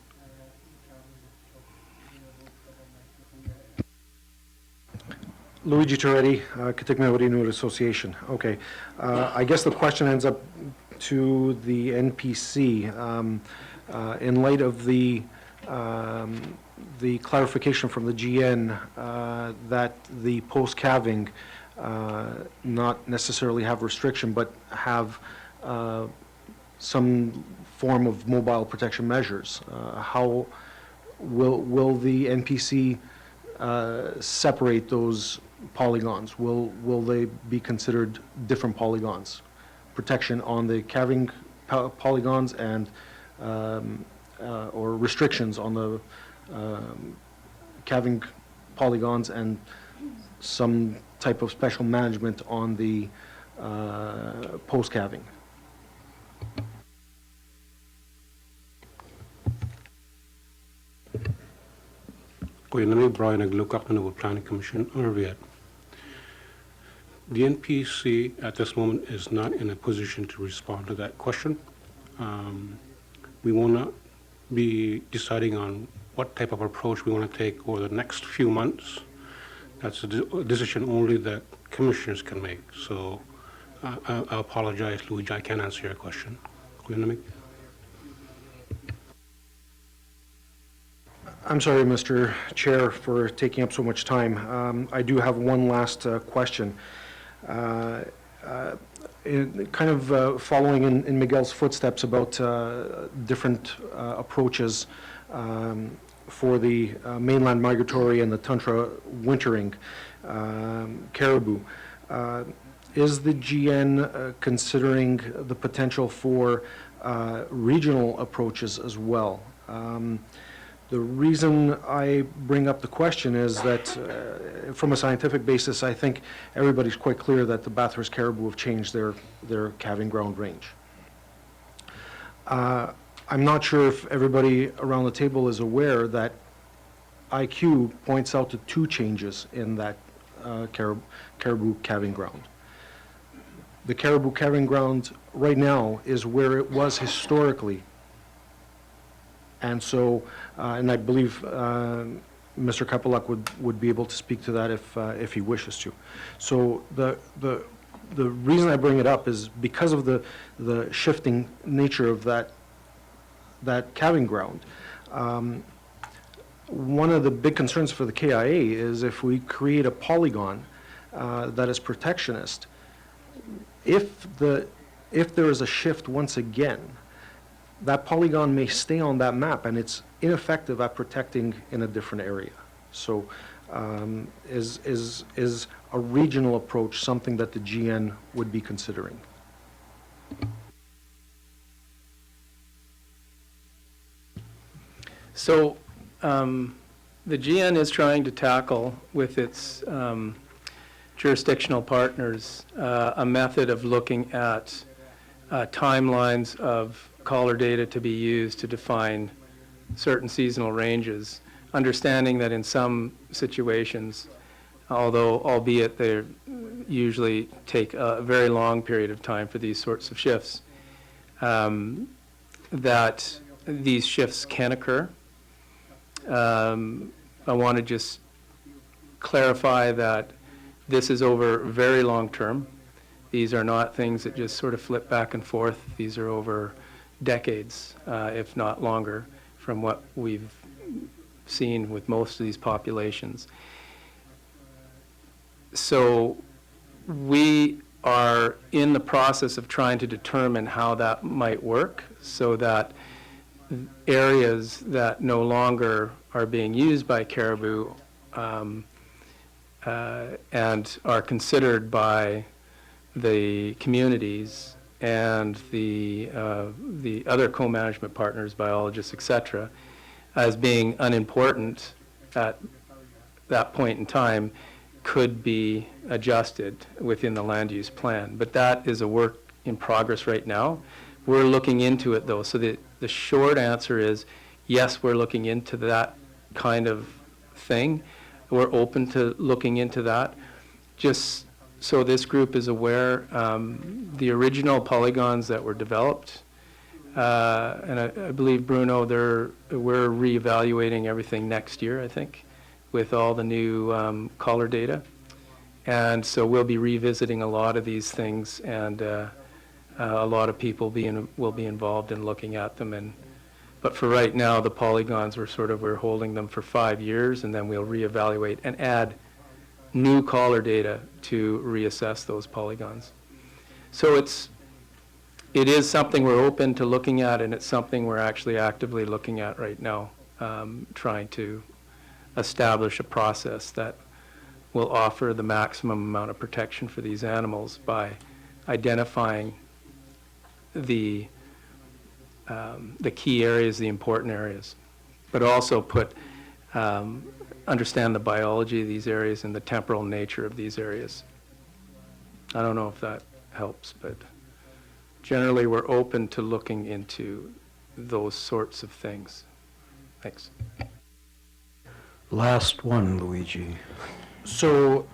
Luigi Toretti, Kitikmeot Inuit Association. Okay, I guess the question ends up to the NPC. In light of the clarification from the GN that the post-calving not necessarily have restriction, but have some form of mobile protection measures, how will the NPC separate those polygons? Will they be considered different polygons? Protection on the calving polygons and or restrictions on the calving polygons and some type of special management on the post-calving? Brian Aglukak, Nunavut Planning Commission, Urviat. The NPC at this moment is not in a position to respond to that question. We will not be deciding on what type of approach we want to take over the next few months. That's a decision only that commissioners can make. So I apologize, Luigi, I can't answer your question. I'm sorry, Mr. Chair, for taking up so much time. I do have one last question. Following in Miguel's footsteps about different approaches for the mainland migratory and the tundra wintering caribou, is the GN considering the potential for regional approaches as well? The reason I bring up the question is that from a scientific basis, I think everybody's quite clear that the Bathurst caribou have changed their calving ground range. I'm not sure if everybody around the table is aware that IQ points out to two changes in that caribou calving ground. The caribou calving ground right now is where it was historically And so, and I believe Mr. Kapelak would be able to speak to that if he wishes to. So the reason I bring it up is because of the shifting nature of that calving ground. One of the big concerns for the KIA is if we create a polygon that is protectionist, if there is a shift once again, that polygon may stay on that map and it's ineffective at protecting in a different area. So is a regional approach something that the GN would be considering? So the GN is trying to tackle with its jurisdictional partners a method of looking at timelines of collar data to be used to define certain seasonal ranges, understanding that in some situations, albeit they usually take a very long period of time for these sorts of shifts, that these shifts can occur. I want to just clarify that this is over very long term. These are not things that just sort of flip back and forth. These are over decades, if not longer, from what we've seen with most of these populations. So we are in the process of trying to determine how that might work so that areas that no longer are being used by caribou and are considered by the communities and the other co-management partners, biologists, et cetera, as being unimportant at that point in time could be adjusted within the land use plan. But that is a work in progress right now. We're looking into it though. So the short answer is yes, we're looking into that kind of thing. We're open to looking into that. Just so this group is aware, the original polygons that were developed, and I believe, Bruno, we're reevaluating everything next year, I think, with all the new collar data. And so we'll be revisiting a lot of these things, and a lot of people will be involved in looking at them. But for right now, the polygons, we're holding them for 5 years, and then we'll reevaluate and add new collar data to reassess those polygons. So it is something we're open to looking at, and it's something we're actually actively looking at right now, trying to establish a process that will offer the maximum amount of protection for these animals by identifying the key areas, the important areas, but also understand the biology of these areas and the temporal nature of these areas. I don't know if that helps, but generally we're open to looking into those sorts of things. Thanks. Last one, Luigi. So,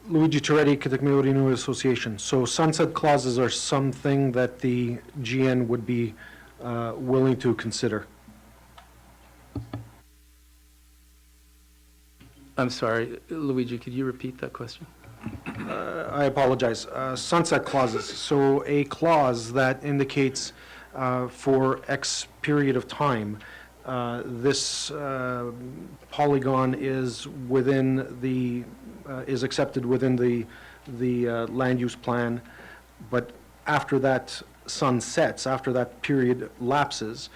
Luigi Toretti, Kitakmiori Nui Association. So sunset clauses are something that the GN would be willing to consider. I'm sorry, Luigi, could you repeat that question? I apologize. Sunset clauses. So a clause that indicates for X period of time, this polygon is is accepted within the land use plan, but after that sun sets, after that period lapses,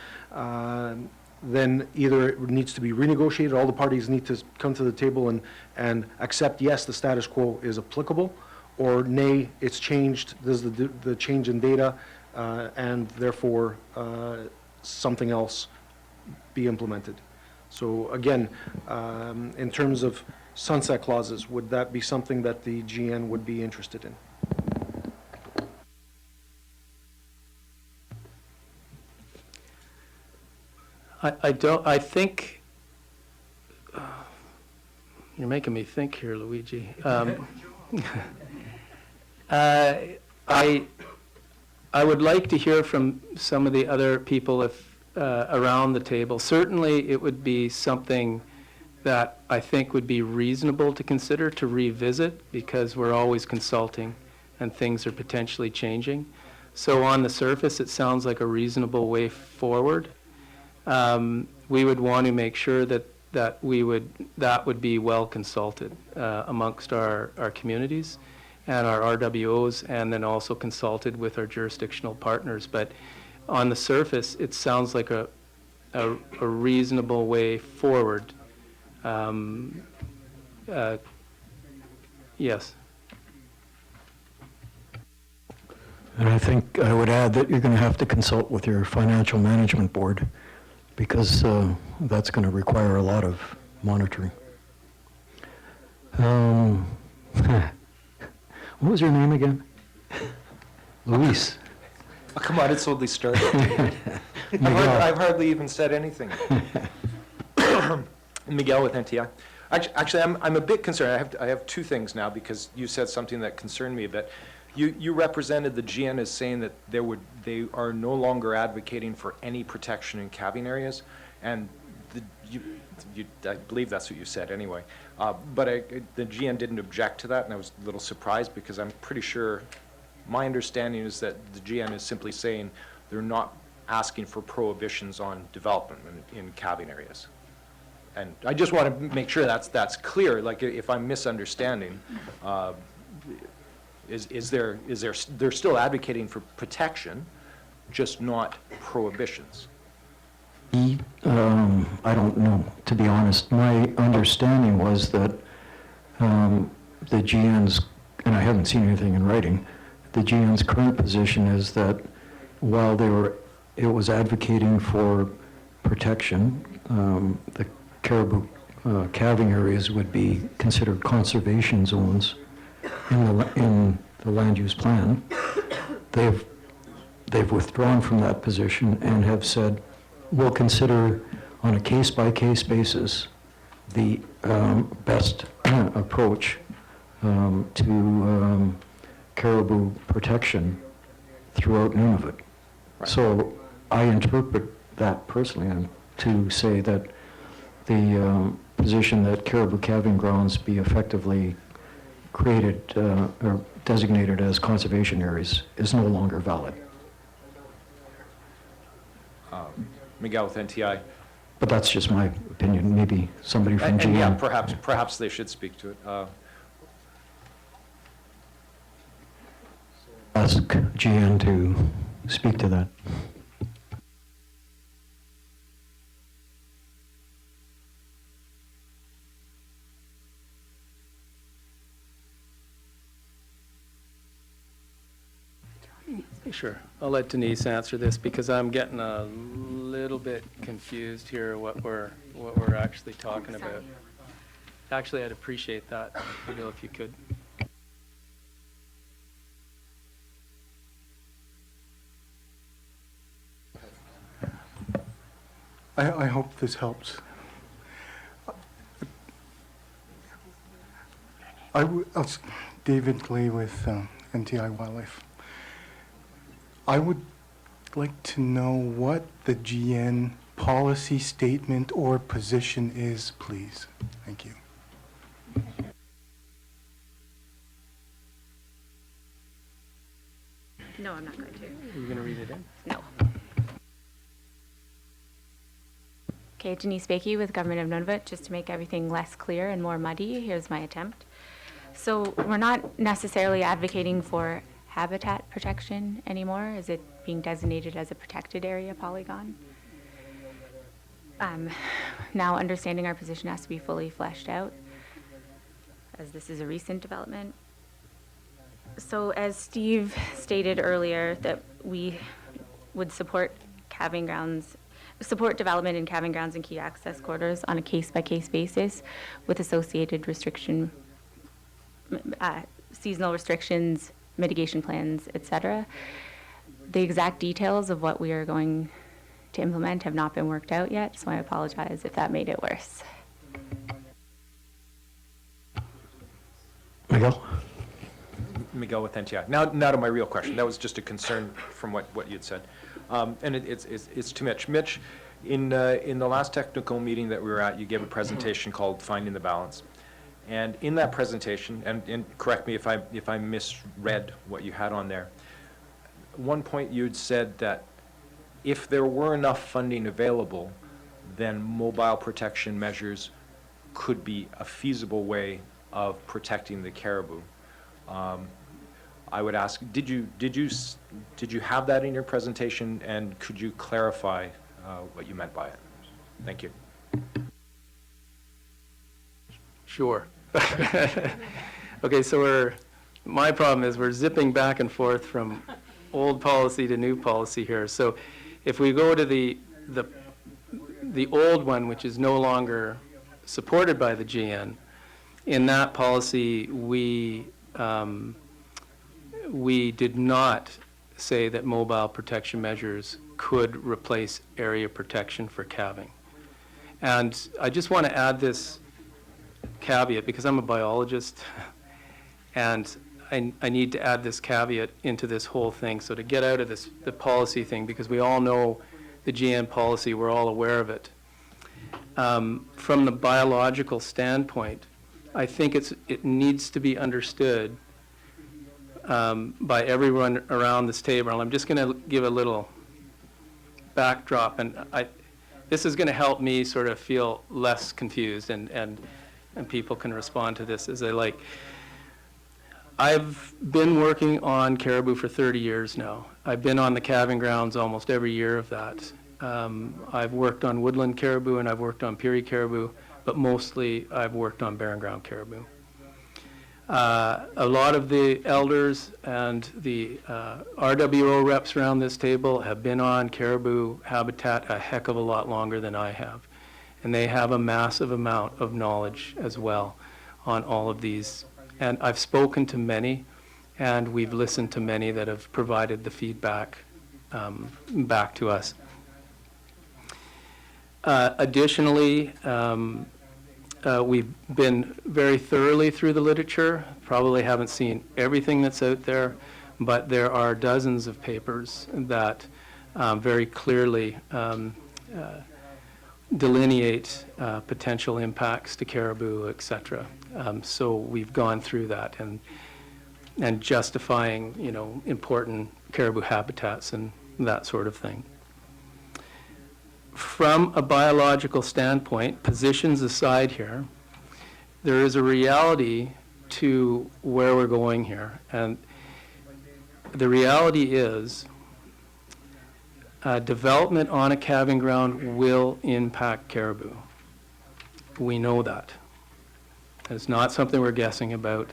then either it needs to be renegotiated, all the parties need to come to the table and accept, yes, the status quo is applicable, or nay, it's changed, there's the change in data, and therefore something else be implemented. So again, in terms of sunset clauses, would that be something that the GN would be interested in? I think, you're making me think here, Luigi. I would like to hear from some of the other people around the table. Certainly, it would be something that I think would be reasonable to consider to revisit, because we're always consulting and things are potentially changing. So on the surface, it sounds like a reasonable way forward. We would want to make sure that would be well consulted amongst our communities and our RWOs, and then also consulted with our jurisdictional partners. But on the surface, it sounds like a reasonable way forward. Yes. And I think I would add that you're going to have to consult with your financial management board, because that's going to require a lot of monitoring. What was your name again? Luis. Oh, come on, it's only started. I've hardly even said anything. Miguel with NTI. Actually, I'm a bit concerned. I have two things now, because you said something that concerned me a bit. You represented the GN as saying that they are no longer advocating for any protection in calving areas, and I believe that's what you said anyway. But the GN didn't object to that, and I was a little surprised, because I'm pretty sure, my understanding is that the GN is simply saying they're not asking for prohibitions on development in calving areas. And I just want to make sure that's clear. Like, if I'm misunderstanding, they're still advocating for protection, just not prohibitions? I don't know, to be honest. My understanding was that the GN's, and I haven't seen anything in writing, the GN's current position is that while it was advocating for protection, the Caribou calving areas would be considered conservation zones in the land use plan. They've withdrawn from that position and have said, we'll consider on a case-by-case basis the best approach to caribou protection throughout Nunavut. Right. So I interpret that personally to say that the position that caribou calving grounds be effectively created or designated as conservation areas is no longer valid. Miguel with NTI. But that's just my opinion. Maybe somebody from GM. And yeah, perhaps they should speak to it. Ask GN to speak to that. Sure. I'll let Denise answer this, because I'm getting a little bit confused here what we're actually talking about. Actually, I'd appreciate that, if you could. I hope this helps. David Clay with NTI Wildlife. I would like to know what the GN policy statement or position is, please. Thank you. No, I'm not going to. Are you going to read it in? No. Okay, Denise Bakey with Government of Nunavut. Just to make everything less clear and more muddy, here's my attempt. So we're not necessarily advocating for habitat protection anymore. Is it being designated as a protected area polygon? Now understanding our position has to be fully fleshed out, as this is a recent development. So as Steve stated earlier, that we would support development in calving grounds and key access corridors on a case-by-case basis with associated seasonal restrictions, mitigation plans, etc. The exact details of what we are going to implement have not been worked out yet, so I apologize if that made it worse. Miguel? Miguel with NTI. Now to my real question. That was just a concern from what you'd said. And it's to Mitch. Mitch, in the last technical meeting that we were at, you gave a presentation called Finding the Balance. And in that presentation, and correct me if I misread what you had on there, one point you'd said that if there were enough funding available, then mobile protection measures could be a feasible way of protecting the caribou. I would ask, did you have that in your presentation, and could you clarify what you meant by it? Thank you. Sure. Okay, so my problem is we're zipping back and forth from old policy to new policy here. So if we go to the old one, which is no longer supported by the GN, in that policy we did not say that mobile protection measures could replace area protection for calving. And I just want to add this caveat because I'm a biologist and I need to add this caveat into this whole thing. So to get out of the policy thing, because we all know the GN policy, we're all aware of it. From the biological standpoint, I think it needs to be understood by everyone around this table. And I'm just going to give a little backdrop, and this is going to help me sort of feel less confused, and people can respond to this as they like. I've been working on caribou for 30 years now. I've been on the calving grounds almost every year of that. I've worked on woodland caribou and I've worked on prairie caribou, but mostly I've worked on barren ground caribou. A lot of the elders and the RWO reps around this table have been on caribou habitat a heck of a lot longer than I have. And they have a massive amount of knowledge as well on all of these. And I've spoken to many, and we've listened to many that have provided the feedback back to us. Additionally, we've been very thoroughly through the literature, probably haven't seen everything that's out there, but there are dozens of papers that very clearly delineate potential impacts to caribou, et cetera. So we've gone through that and justifying, important caribou habitats and that sort of thing. From a biological standpoint, positions aside here, there is a reality to where we're going here. And the reality is development on a calving ground will impact caribou. We know that. It's not something we're guessing about.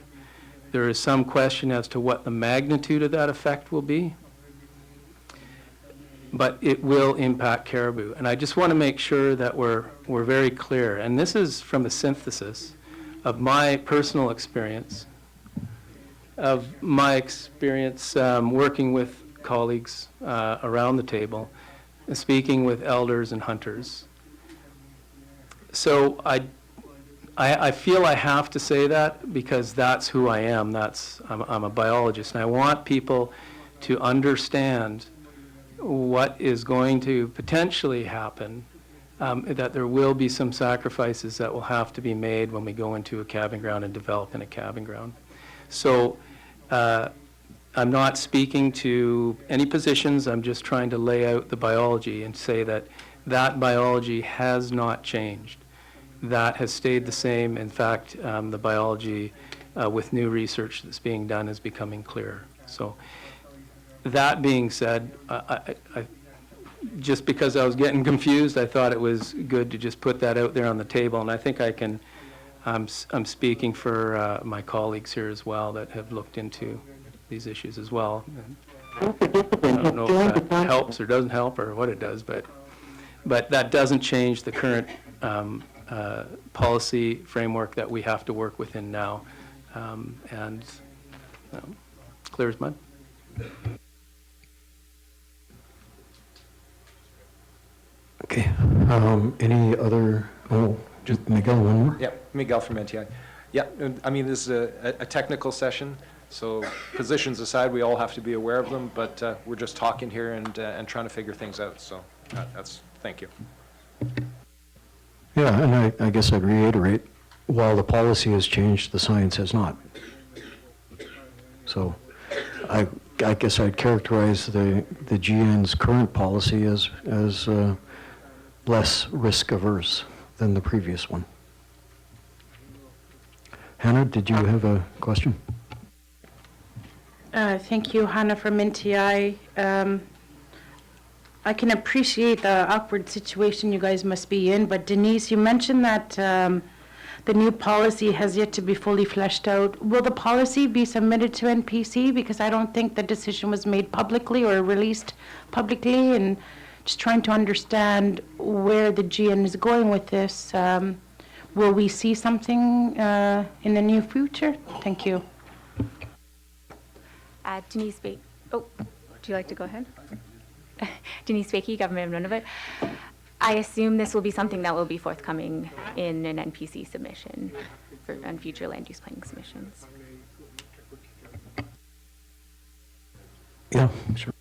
There is some question as to what the magnitude of that effect will be, but it will impact caribou. And I just want to make sure that we're very clear. And this is from the synthesis of my personal experience, working with colleagues around the table, and speaking with elders and hunters. So I feel I have to say that because that's who I am. I'm a biologist, and I want people to understand what is going to potentially happen, that there will be some sacrifices that will have to be made when we go into a calving ground and develop in a calving ground. So I'm not speaking to any positions. I'm just trying to lay out the biology and say that that biology has not changed. That has stayed the same. In fact, the biology with new research that's being done is becoming clearer. So that being said, I just because I was getting confused, I thought it was good to just put that out there on the table. And I think I'm speaking for my colleagues here as well that have looked into these issues as well. And I don't know if that helps or doesn't help or what it does, but that doesn't change the current policy framework that we have to work within now, and clear as mud. Okay. Any other? Oh, just Miguel, one more. Yeah, Miguel from NTI. Yeah, I mean, this is a technical session, So positions aside, we all have to be aware of them, but we're just talking here and trying to figure things out. So thank you. Yeah, and I guess I'd reiterate, while the policy has changed, the science has not. So I guess I'd characterize the GN's current policy as less risk averse than the previous one. Hannah, did you have a question? Thank you, Hannah from NTI. I can appreciate the awkward situation you guys must be in, but Denise, you mentioned that the new policy has yet to be fully fleshed out. Will the policy be submitted to NPC? Because I don't think the decision was made publicly or released publicly, and just trying to understand where the GN is going with this. Will we see something in the near future? Thank you. Denise Bakey. Oh, would you like to go ahead? Denise Bakey, Government of Nunavut. I assume this will be something that will be forthcoming in an NPC submission on future land use planning submissions. Yeah, sure.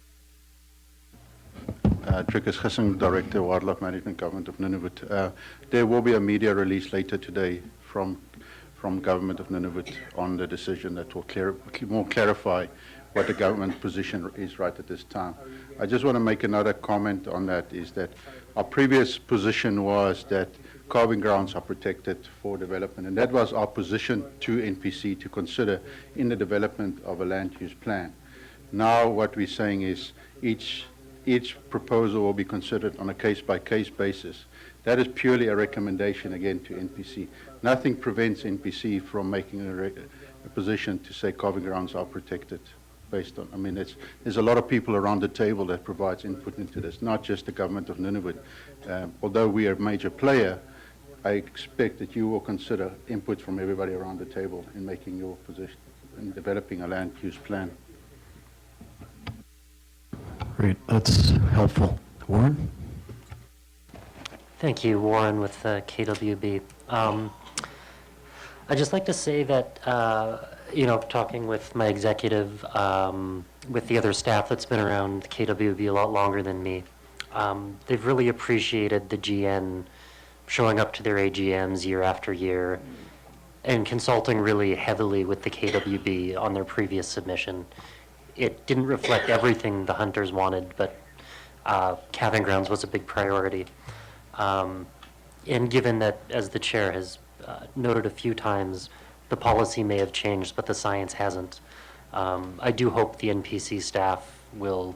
Trikus Gissing, Director, Wildlife Management, Government of Nunavut. There will be a media release later today from Government of Nunavut on the decision that will more clarify what the government position is right at this time. I just want to make another comment on that, is that our previous position was that calving grounds are protected for development, and that was our position to NPC to consider in the development of a land use plan. Now what we're saying is each proposal will be considered on a case-by-case basis. That is purely a recommendation, again, to NPC. Nothing prevents NPC from making a position to say calving grounds are protected based on, I mean, there's a lot of people around the table that provides input into this, not just the Government of Nunavut. Although we are a major player, I expect that you will consider input from everybody around the table in making your position, in developing a land use plan. Great, that's helpful. Warren? Thank you, Warren with KWB. I'd just like to say that, talking with my executive, with the other staff that's been around KWB a lot longer than me, they've really appreciated the GN showing up to their AGMs year after year and consulting really heavily with the KWB on their previous submission. It didn't reflect everything the hunters wanted, but calving grounds was a big priority. And given that, as the chair has noted a few times, the policy may have changed, but the science hasn't. I do hope the NPC staff will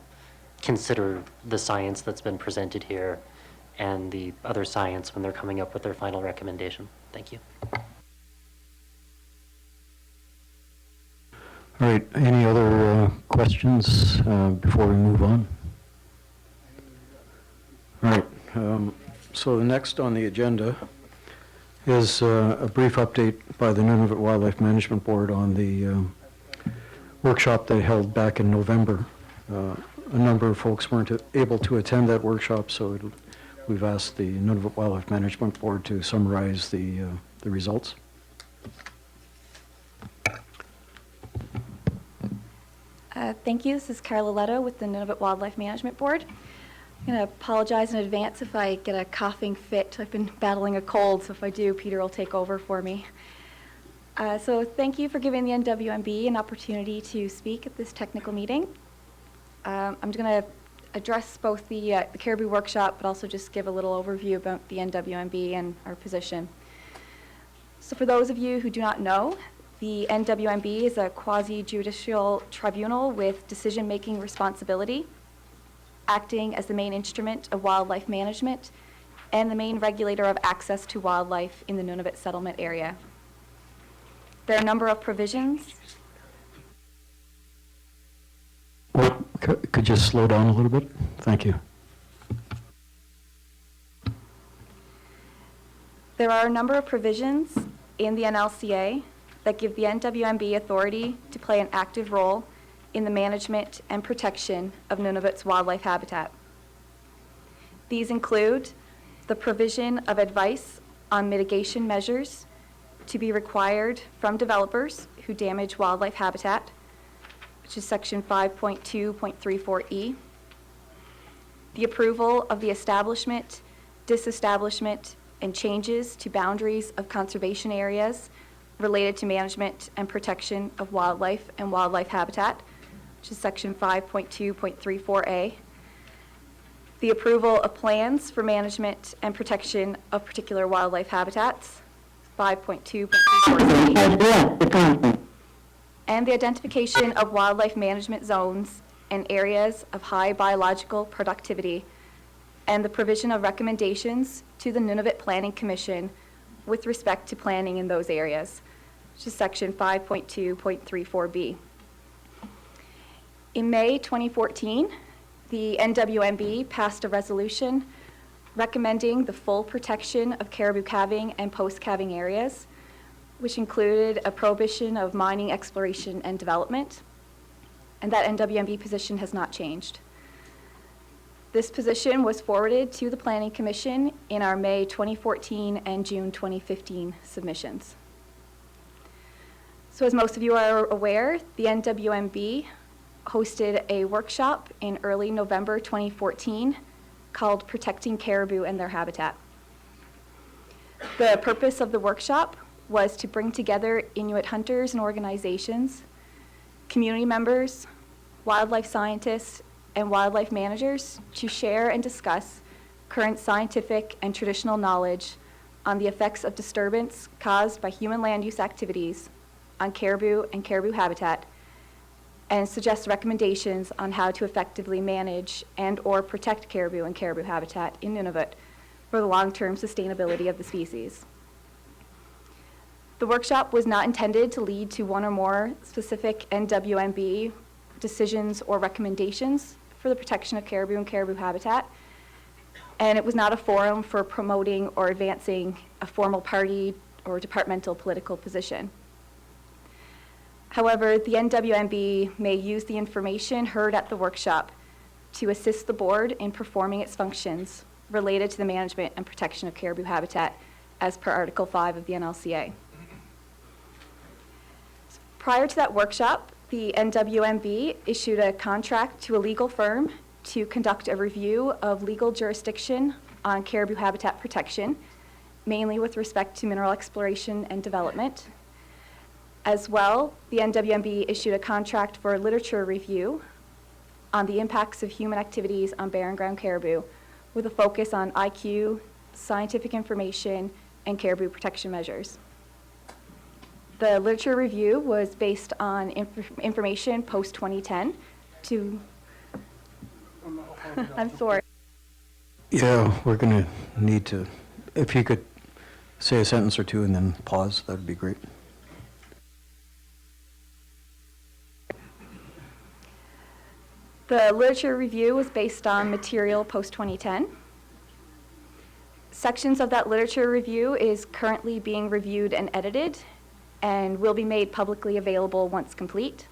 consider the science that's been presented here and the other science when they're coming up with their final recommendation. Thank you. All right, any other questions before we move on? All right, so the next on the agenda is a brief update by the Nunavut Wildlife Management Board on the workshop they held back in November. A number of folks weren't able to attend that workshop, so we've asked the Nunavut Wildlife Management Board to summarize the results. Thank you. This is Carla Leto with the Nunavut Wildlife Management Board. I'm going to apologize in advance if I get a coughing fit. I've been battling a cold, so if I do, Peter will take over for me. So thank you for giving the NWMB an opportunity to speak at this technical meeting. I'm going to address both the Caribou workshop, but also just give a little overview about the NWMB and our position. So for those of you who do not know, the NWMB is a quasi-judicial tribunal with decision-making responsibility, acting as the main instrument of wildlife management and the main regulator of access to wildlife in the Nunavut settlement area. There are a number of provisions. Could you slow down a little bit? Thank you. There are a number of provisions in the NLCA that give the NWMB authority to play an active role in the management and protection of Nunavut's wildlife habitat. These include the provision of advice on mitigation measures to be required from developers who damage wildlife habitat, which is section 5.2.34E. The approval of the establishment, disestablishment, and changes to boundaries of conservation areas related to management and protection of wildlife and wildlife habitat, which is section 5.2.34A. The approval of plans for management and protection of particular wildlife habitats, 5.2.34C. And the identification of wildlife management zones and areas of high biological productivity, and the provision of recommendations to the Nunavut Planning Commission with respect to planning in those areas, which is section 5.2.34B. In May 2014, the NWMB passed a resolution recommending the full protection of caribou calving and post-calving areas, which included a prohibition of mining, exploration, and development, and that NWMB position has not changed. This position was forwarded to the Planning Commission in our May 2014 and June 2015 submissions. So as most of you are aware, the NWMB hosted a workshop in early November 2014 called Protecting Caribou and Their Habitat. The purpose of the workshop was to bring together Inuit hunters and organizations, community members, wildlife scientists, and wildlife managers to share and discuss current scientific and traditional knowledge on the effects of disturbance caused by human land use activities on caribou and caribou habitat, and suggest recommendations on how to effectively manage and or protect caribou and caribou habitat in Nunavut for the long-term sustainability of the species. The workshop was not intended to lead to one or more specific NWMB decisions or recommendations for the protection of caribou and caribou habitat, and it was not a forum for promoting or advancing a formal party or departmental political position. However, the NWMB may use the information heard at the workshop to assist the board in performing its functions related to the management and protection of caribou habitat as per Article 5 of the NLCA. Prior to that workshop, the NWMB issued a contract to a legal firm to conduct a review of legal jurisdiction on caribou habitat protection, mainly with respect to mineral exploration and development. As well, the NWMB issued a contract for a literature review on the impacts of human activities on barren ground caribou, with a focus on IQ, scientific information, and caribou protection measures. The literature review was based on information post-2010 to... I'm sorry. Yeah, we're going to need to, if you could say a sentence or two and then pause, that would be great. The literature review was based on material post-2010. Sections of that literature review is currently being reviewed and edited and will be made publicly available once complete.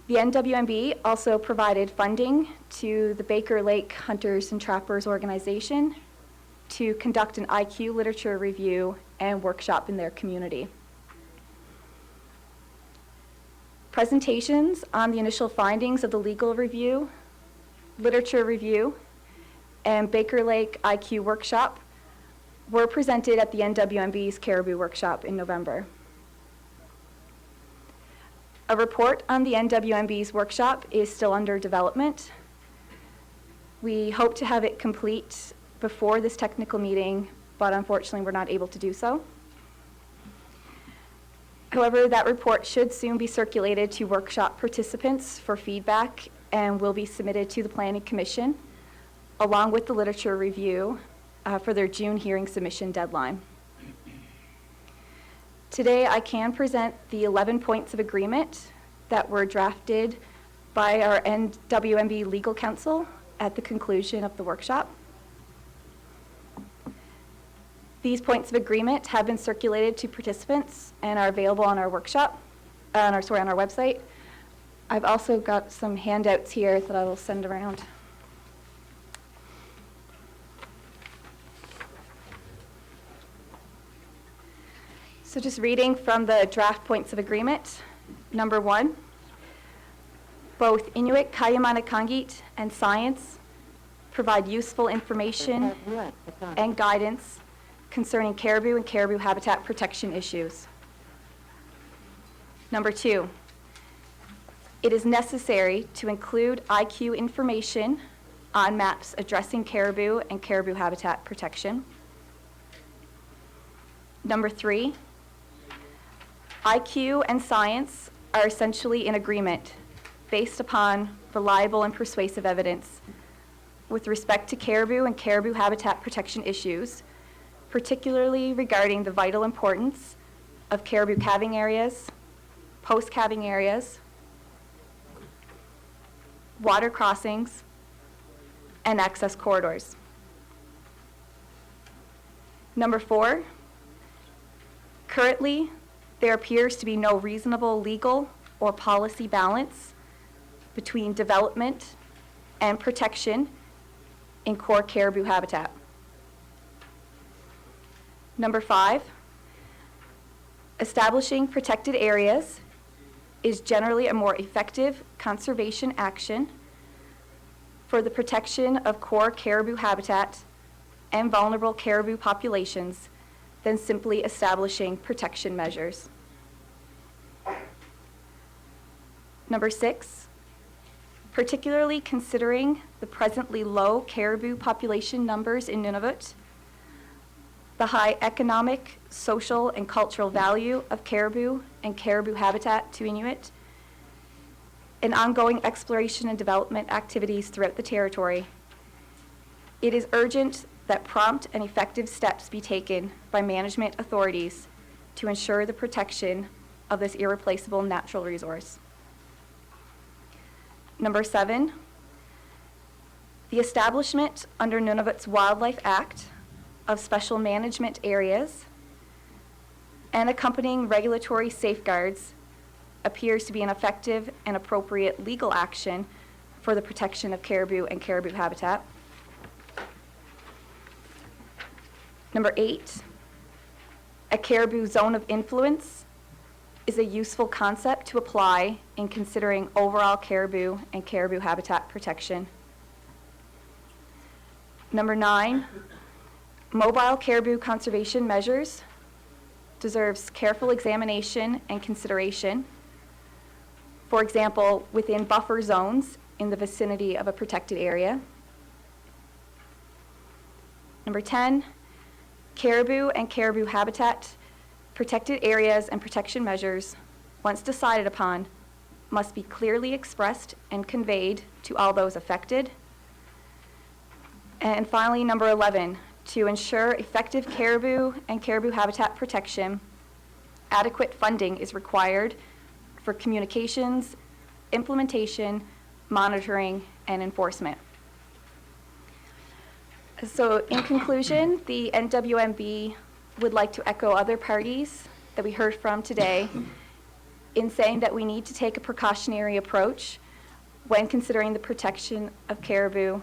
The NWMB also provided funding to the Baker Lake Hunters and Trappers organization to conduct an IQ literature review and workshop in their community. Presentations on the initial findings of the legal review, literature review, and Baker Lake IQ workshop were presented at the NWMB's Caribou workshop in November. A report on the NWMB's workshop is still under development. We hope to have it complete before this technical meeting, but unfortunately we're not able to do so. However, that report should soon be circulated to workshop participants for feedback and will be submitted to the Planning Commission, along with the literature review for their June hearing submission deadline. Today, I can present the 11 points of agreement that were drafted by our NWMB legal counsel at the conclusion of the workshop. These points of agreement have been circulated to participants and are available on our workshop, on our website. I've also got some handouts here that I will send around. So just reading from the draft points of agreement, Number 1, both Inuit Kayamanakangiit and science provide useful information and guidance concerning caribou and caribou habitat protection issues. Number 2, it is necessary to include IQ information on maps addressing caribou and caribou habitat protection. Number 3, IQ and science are essentially in agreement based upon reliable and persuasive evidence with respect to caribou and caribou habitat protection issues, particularly regarding the vital importance of caribou calving areas, post-calving areas, water crossings, and access corridors. Number 4, currently, there appears to be no reasonable legal or policy balance between development and protection in core caribou habitat. Number 5, establishing protected areas is generally a more effective conservation action for the protection of core caribou habitat and vulnerable caribou populations than simply establishing protection measures. Number 6, particularly considering the presently low caribou population numbers in Nunavut, the high economic, social, and cultural value of caribou and caribou habitat to Inuit, and ongoing exploration and development activities throughout the territory, it is urgent that prompt and effective steps be taken by management authorities to ensure the protection of this irreplaceable natural resource. Number 7, the establishment under Nunavut's Wildlife Act of special management areas and accompanying regulatory safeguards appears to be an effective and appropriate legal action for the protection of caribou and caribou habitat. Number 8, a caribou zone of influence is a useful concept to apply in considering overall caribou and caribou habitat protection. Number 9, mobile caribou conservation measures deserves careful examination and consideration. For example, within buffer zones in the vicinity of a protected area. Number 10, caribou and caribou habitat protected areas and protection measures, once decided upon, must be clearly expressed and conveyed to all those affected. And finally, number 11, to ensure effective caribou and caribou habitat protection, adequate funding is required for communications, implementation, monitoring, and enforcement. So in conclusion, the NWMB would like to echo other parties that we heard from today in saying that we need to take a precautionary approach when considering the protection of caribou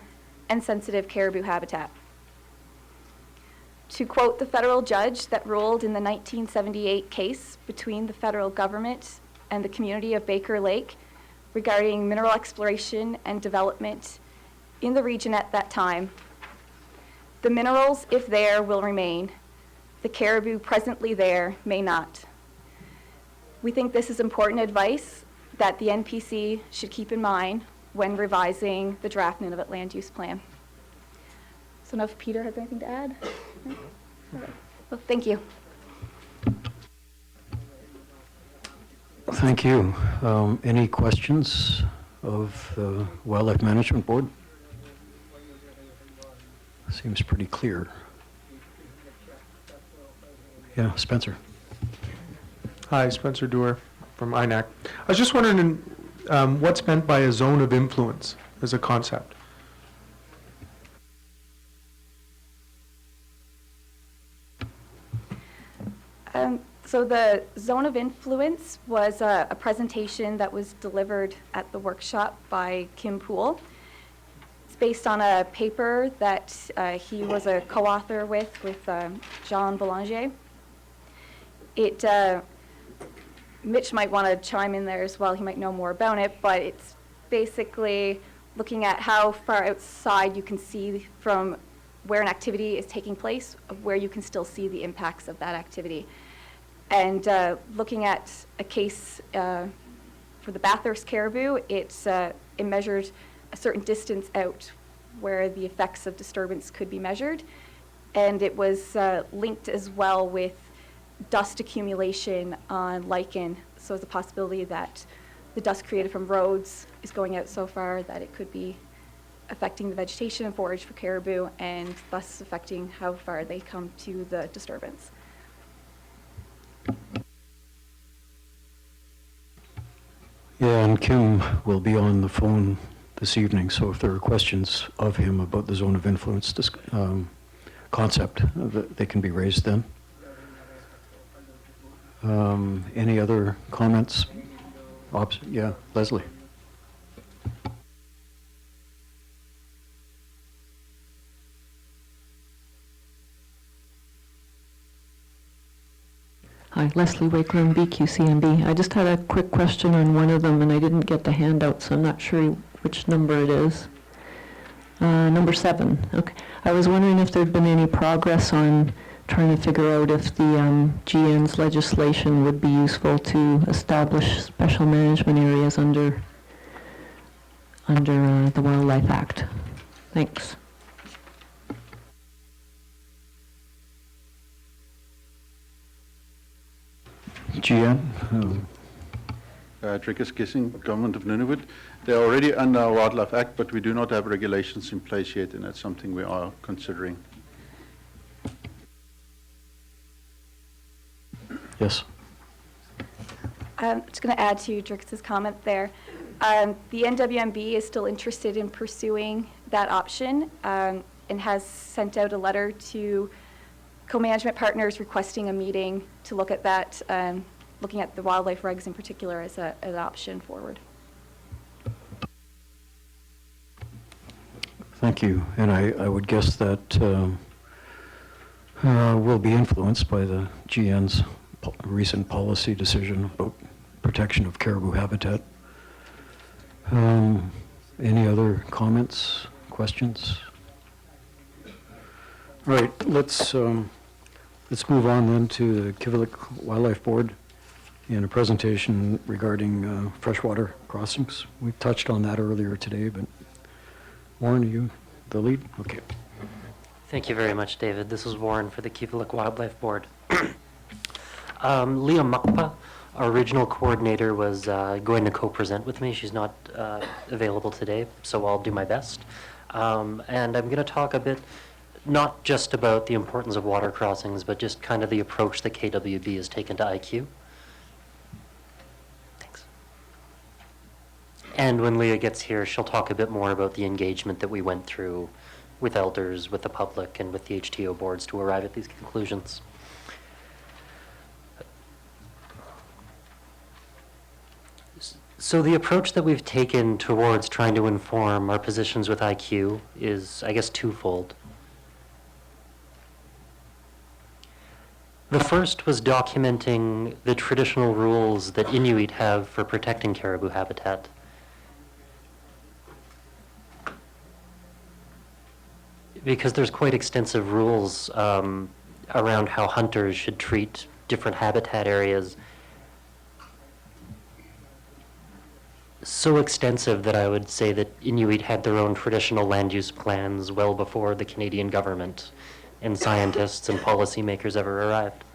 and sensitive caribou habitat. To quote the federal judge that ruled in the 1978 case between the federal government and the community of Baker Lake regarding mineral exploration and development in the region at that time, the minerals, if there, will remain. The caribou presently there may not. We think this is important advice that the NPC should keep in mind when revising the draft Nunavut land use plan. So now if Peter has anything to add? No? All right. Well, thank you. Thank you. Any questions of the Wildlife Management Board? Seems pretty clear. Yeah, Spencer. Hi, Spencer Doerr from INAC. I was just wondering what's meant by a zone of influence as a concept? So the zone of influence was a presentation that was delivered at the workshop by Kim Poole. It's based on a paper that he was a co-author with Jean Boulanger. It Mitch might want to chime in there as well, he might know more about it, but it's basically looking at how far outside you can see from where an activity is taking place, of where you can still see the impacts of that activity. And looking at a case for the Bathurst caribou, it measured a certain distance out where the effects of disturbance could be measured. And it was linked as well with dust accumulation on lichen. So there's a possibility that the dust created from roads is going out so far that it could be affecting the vegetation and forage for caribou, and thus affecting how far they come to the disturbance. Yeah, and Kim will be on the phone this evening, so if there are questions of him about the zone of influence concept, they can be raised then. Any other comments? Yeah, Leslie. Hi, Leslie Wakeland, BQCMB. I just had a quick question on one of them, and I didn't get the handout, so I'm not sure which number it is. Number 7. Okay. I was wondering if there'd been any progress on trying to figure out if the GN's legislation would be useful to establish special management areas under the Wildlife Act. Thanks. GN? Drickus Kissing, Government of Nunavut. They're already under our Wildlife Act, but we do not have regulations in place yet, and that's something we are considering. Yes. I'm just going to add to Drix's comment there. The NWMB is still interested in pursuing that option and has sent out a letter to co-management partners requesting a meeting to look at that, looking at the wildlife regs in particular as an option forward. Thank you. And I would guess that will be influenced by the GN's recent policy decision about protection of caribou habitat. Any other comments, questions? All right, let's move on then to the Kivalliq Wildlife Board in a presentation regarding freshwater crossings. We touched on that earlier today, but Warren, are you the lead? Okay. Thank you very much, David. This is Warren for the Kivalliq Wildlife Board. Leah Mukpa, our regional coordinator, was going to co-present with me. She's not available today, so I'll do my best. And I'm going to talk a bit, not just about the importance of water crossings, but just kind of the approach that KWB has taken to IQ. Thanks. And when Leah gets here, she'll talk a bit more about the engagement that we went through with elders, with the public, and with the HTO boards to arrive at these conclusions. So the approach that we've taken towards trying to inform our positions with IQ is, I guess, twofold. The first was documenting the traditional rules that Inuit have for protecting caribou habitat. Because there's quite extensive rules around how hunters should treat different habitat areas. So extensive that I would say that Inuit had their own traditional land use plans well before the Canadian government and scientists and policymakers ever arrived.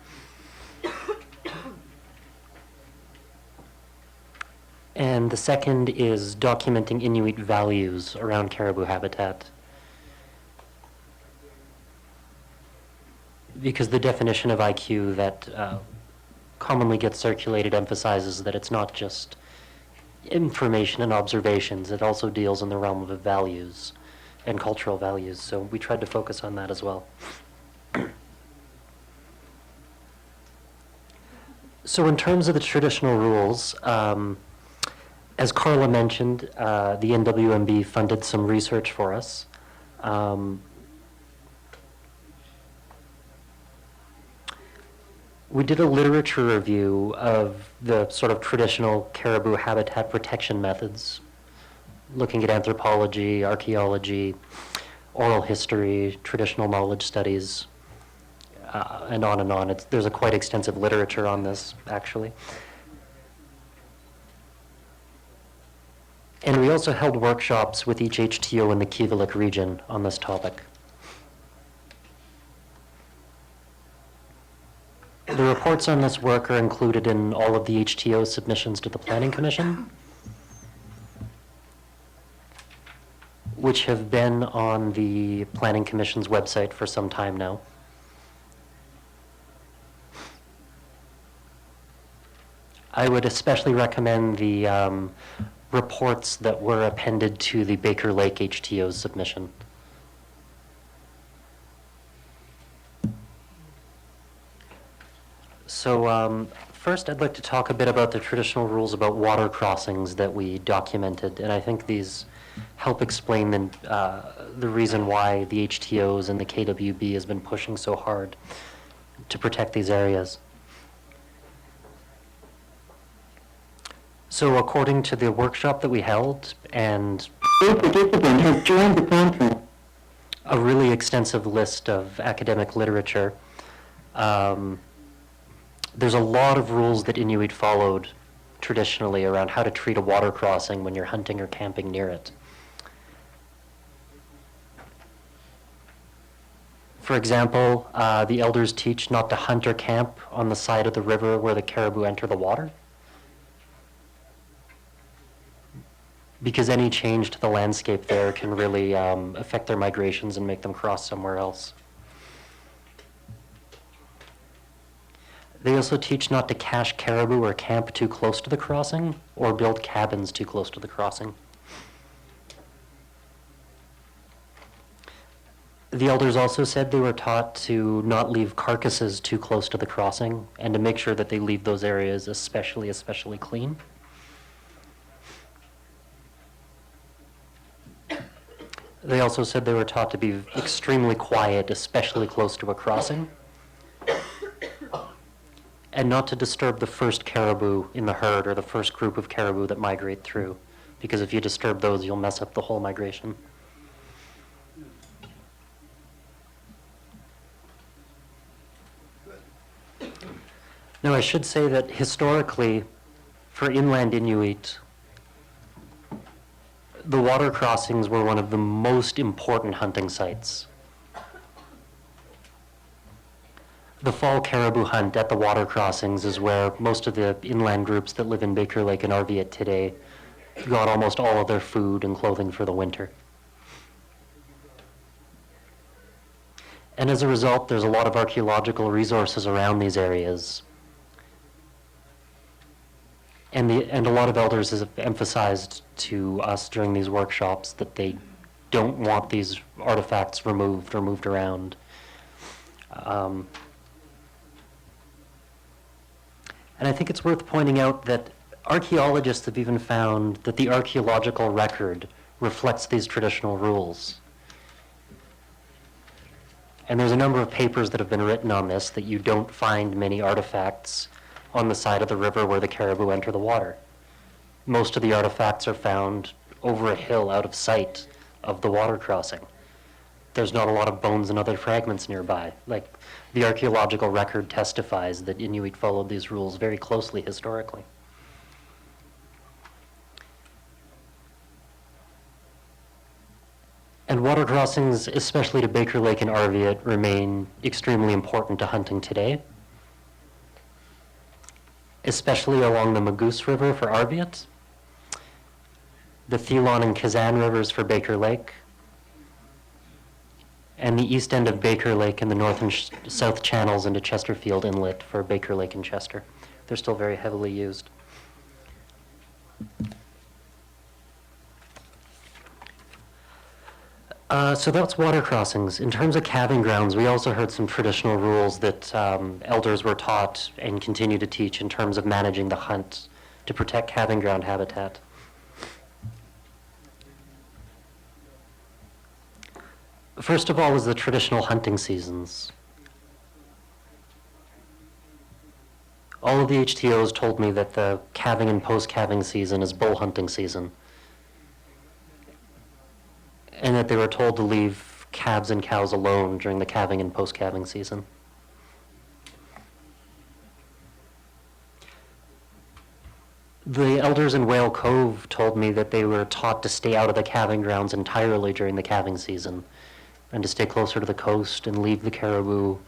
And the second is documenting Inuit values around caribou habitat. Because the definition of IQ that commonly gets circulated emphasizes that it's not just information and observations, it also deals in the realm of values and cultural values. So we tried to focus on that as well. So in terms of the traditional rules, as Carla mentioned, the NWMB funded some research for us. We did a literature review of the sort of traditional caribou habitat protection methods, looking at anthropology, archaeology, oral history, traditional knowledge studies, and on and on. There's a quite extensive literature on this, actually. And we also held workshops with each HTO in the Kivalliq region on this topic. The reports on this work are included in all of the HTO submissions to the Planning Commission, which have been on the Planning Commission's website for some time now. I would especially recommend the reports that were appended to the Baker Lake HTO's submission. So first I'd like to talk a bit about the traditional rules about water crossings that we documented, and I think these help explain the reason why the HTOs and the KWB has been pushing so hard to protect these areas. So according to the workshop that we held, and a really extensive list of academic literature, there's a lot of rules that Inuit followed traditionally around how to treat a water crossing when you're hunting or camping near it. For example, the elders teach not to hunt or camp on the side of the river where the caribou enter the water, because any change to the landscape there can really affect their migrations and make them cross somewhere else. They also teach not to cache caribou or camp too close to the crossing or build cabins too close to the crossing. The elders also said they were taught to not leave carcasses too close to the crossing and to make sure that they leave those areas especially clean. They also said they were taught to be extremely quiet, especially close to a crossing, and not to disturb the first caribou in the herd or the first group of caribou that migrate through, because if you disturb those, you'll mess up the whole migration. Now, I should say that historically, for inland Inuit, the water crossings were one of the most important hunting sites. The fall caribou hunt at the water crossings is where most of the inland groups that live in Baker Lake and Arviat today got almost all of their food and clothing for the winter. And as a result, there's a lot of archaeological resources around these areas. And a lot of elders have emphasized to us during these workshops that they don't want these artifacts removed or moved around. And I think it's worth pointing out that archaeologists have even found that the archaeological record reflects these traditional rules. And there's a number of papers that have been written on this, that you don't find many artifacts on the side of the river where the caribou enter the water. Most of the artifacts are found over a hill out of sight of the water crossing. There's not a lot of bones and other fragments nearby. Like, the archaeological record testifies that Inuit followed these rules very closely historically. And water crossings, especially to Baker Lake and Arviat, remain extremely important to hunting today, especially along the Magoose River for Arviat, the Thelon and Kazan rivers for Baker Lake, and the east end of Baker Lake and the north and south channels into Chesterfield Inlet for Baker Lake and Chester. They're still very heavily used. So that's water crossings. In terms of calving grounds, we also heard some traditional rules that elders were taught and continue to teach in terms of managing the hunt to protect calving ground habitat. First of all is the traditional hunting seasons. All of the HTOs told me that the calving and post-calving season is bull hunting season, and that they were told to leave calves and cows alone during the calving and post-calving season. The elders in Whale Cove told me that they were taught to stay out of the calving grounds entirely during the calving season and to stay closer to the coast and leave the caribou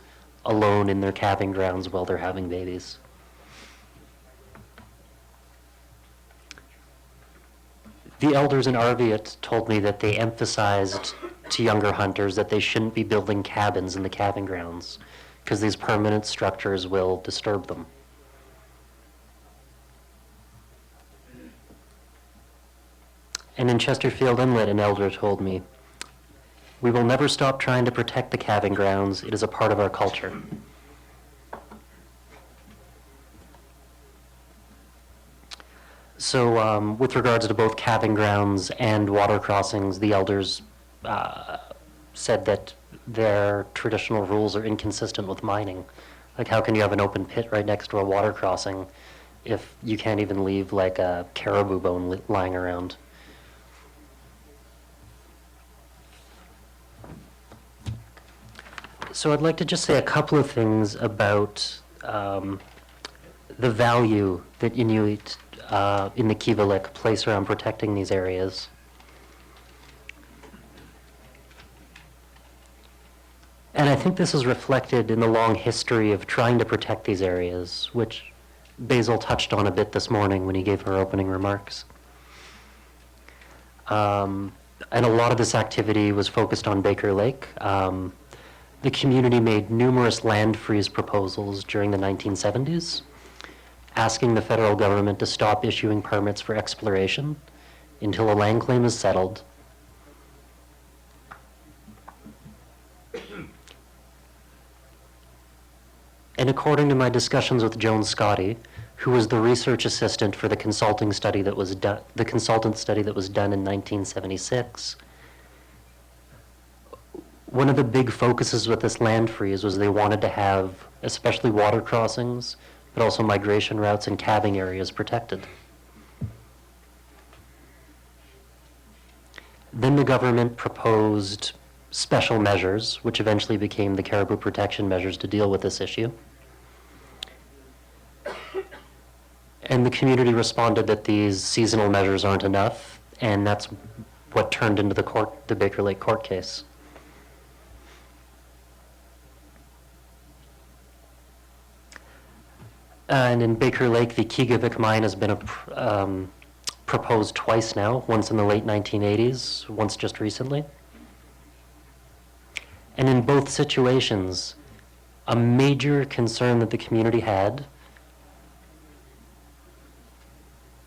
alone in their calving grounds while they're having babies. The elders in Arviat told me that they emphasized to younger hunters that they shouldn't be building cabins in the calving grounds because these permanent structures will disturb them. And in Chesterfield Inlet, an elder told me, "We will never stop trying to protect the calving grounds. It is a part of our culture." So with regards to both calving grounds and water crossings, the elders said that their traditional rules are inconsistent with mining. Like, how can you have an open pit right next to a water crossing if you can't even leave like a caribou bone lying around? So I'd like to just say a couple of things about the value that Inuit in the Kivalliq place around protecting these areas. And I think this is reflected in the long history of trying to protect these areas, which Basil touched on a bit this morning when he gave her opening remarks. And a lot of this activity was focused on Baker Lake. The community made numerous land freeze proposals during the 1970s, asking the federal government to stop issuing permits for exploration until a land claim is settled. And according to my discussions with Joan Scotty, who was the research assistant for the consulting study that was done, the consultant study that was done in 1976, one of the big focuses with this land freeze was they wanted to have, especially water crossings, but also migration routes and calving areas protected. Then the government proposed special measures, which eventually became the caribou protection measures to deal with this issue. And the community responded that these seasonal measures aren't enough, and that's what turned into the Baker Lake court case. And in Baker Lake, the Kigavik mine has been proposed twice now, once in the late 1980s, once just recently. And in both situations, a major concern that the community had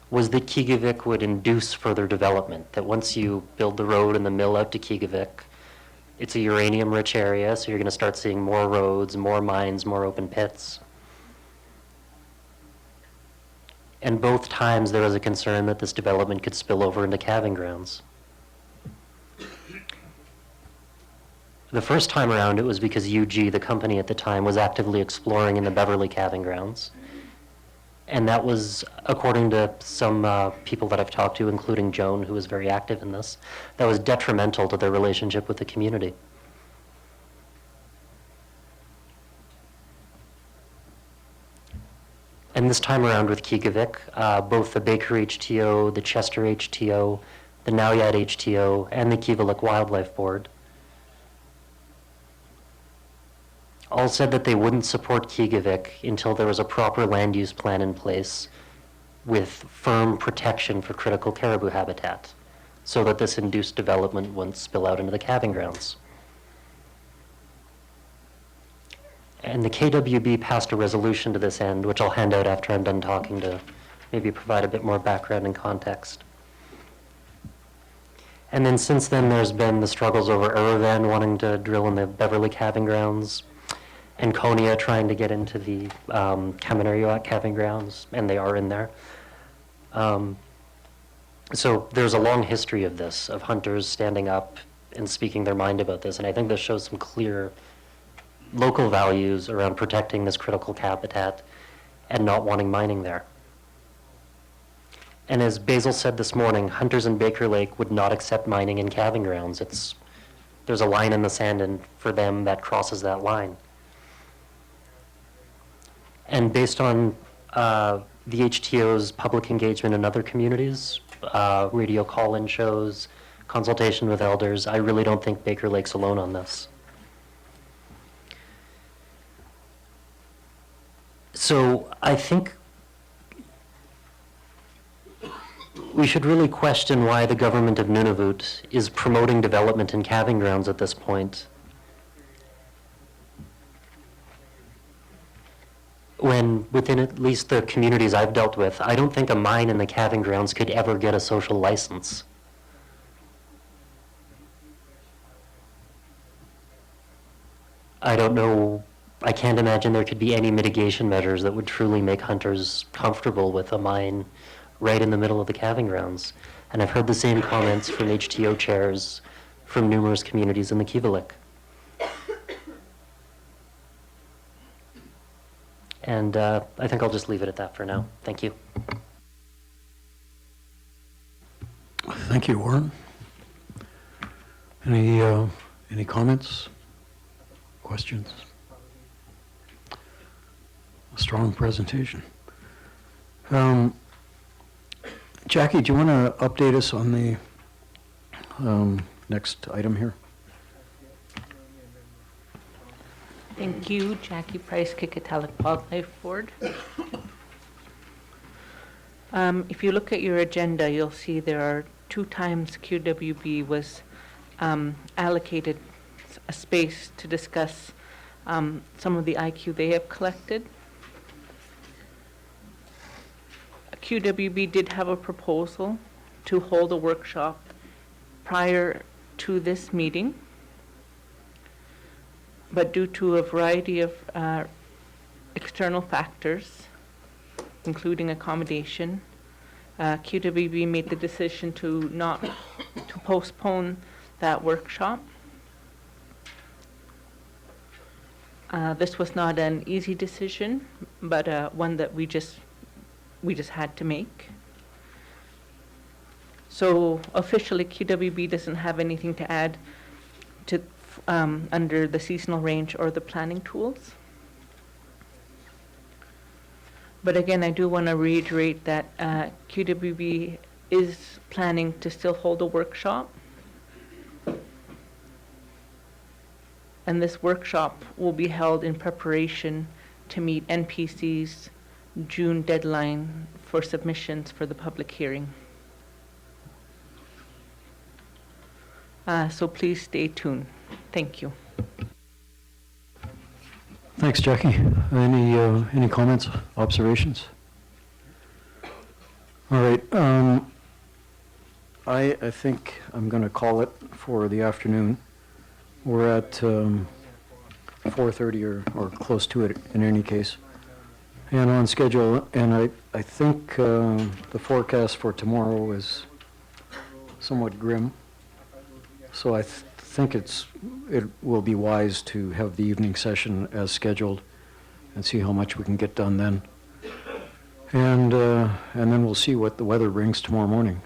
was that Kigavik would induce further development, that once you build the road and the mill out to Kigavik, it's a uranium-rich area, so you're going to start seeing more roads, more mines, more open pits. And both times there was a concern that this development could spill over into calving grounds. The first time around, it was because UG, the company at the time, was actively exploring in the Beverly calving grounds. And that was, according to some people that I've talked to, including Joan, who was very active in this, that was detrimental to their relationship with the community. And this time around with Kigavik, both the Baker HTO, the Chester HTO, the Nauyad HTO, and the Kivalliq Wildlife Board all said that they wouldn't support Kigavik until there was a proper land use plan in place with firm protection for critical caribou habitat, so that this induced development wouldn't spill out into the calving grounds. And the KWB passed a resolution to this end, which I'll hand out after I'm done talking to maybe provide a bit more background and context. And then since then, there's been the struggles over Uravan wanting to drill in the Beverly calving grounds, and Konya trying to get into the Kaminariuat calving grounds, and they are in there. So there's a long history of this, of hunters standing up and speaking their mind about this, and I think this shows some clear local values around protecting this critical habitat and not wanting mining there. And as Basil said this morning, hunters in Baker Lake would not accept mining in calving grounds. There's a line in the sand, and for them, that crosses that line. And based on the HTO's public engagement in other communities, radio call-in shows, consultation with elders, I really don't think Baker Lake's alone on this. So I think we should really question why the government of Nunavut is promoting development in calving grounds at this point, when within at least the communities I've dealt with, I don't think a mine in the calving grounds could ever get a social license. I don't know, I can't imagine there could be any mitigation measures that would truly make hunters comfortable with a mine right in the middle of the calving grounds. And I've heard the same comments from HTO chairs from numerous communities in the Kivalliq. And I think I'll just leave it at that for now. Thank you. Thank you, Warren. Any comments? Questions? A strong presentation. Jackie, do you want to update us on the next item here? Thank you, Jackie Price, Kikatalik Wildlife Board. If you look at your agenda, you'll see there are 2 times QWB was allocated a space to discuss some of the IQ they have collected. QWB did have a proposal to hold a workshop prior to this meeting, but due to a variety of external factors, including accommodation, QWB made the decision to postpone that workshop. This was not an easy decision, but one that we just had to make. So officially, QWB doesn't have anything to add to under the seasonal range or the planning tools. But again, I do want to reiterate that QWB is planning to still hold a workshop. And this workshop will be held in preparation to meet NPC's June deadline for submissions for the public hearing. So please stay tuned. Thank you. Thanks, Jackie. Any comments, observations? All right. I think I'm going to call it for the afternoon. We're at 4:30 or close to it in any case, and on schedule. And I think the forecast for tomorrow is somewhat grim. So I think it will be wise to have the evening session as scheduled and see how much we can get done then. And then we'll see what the weather brings tomorrow morning.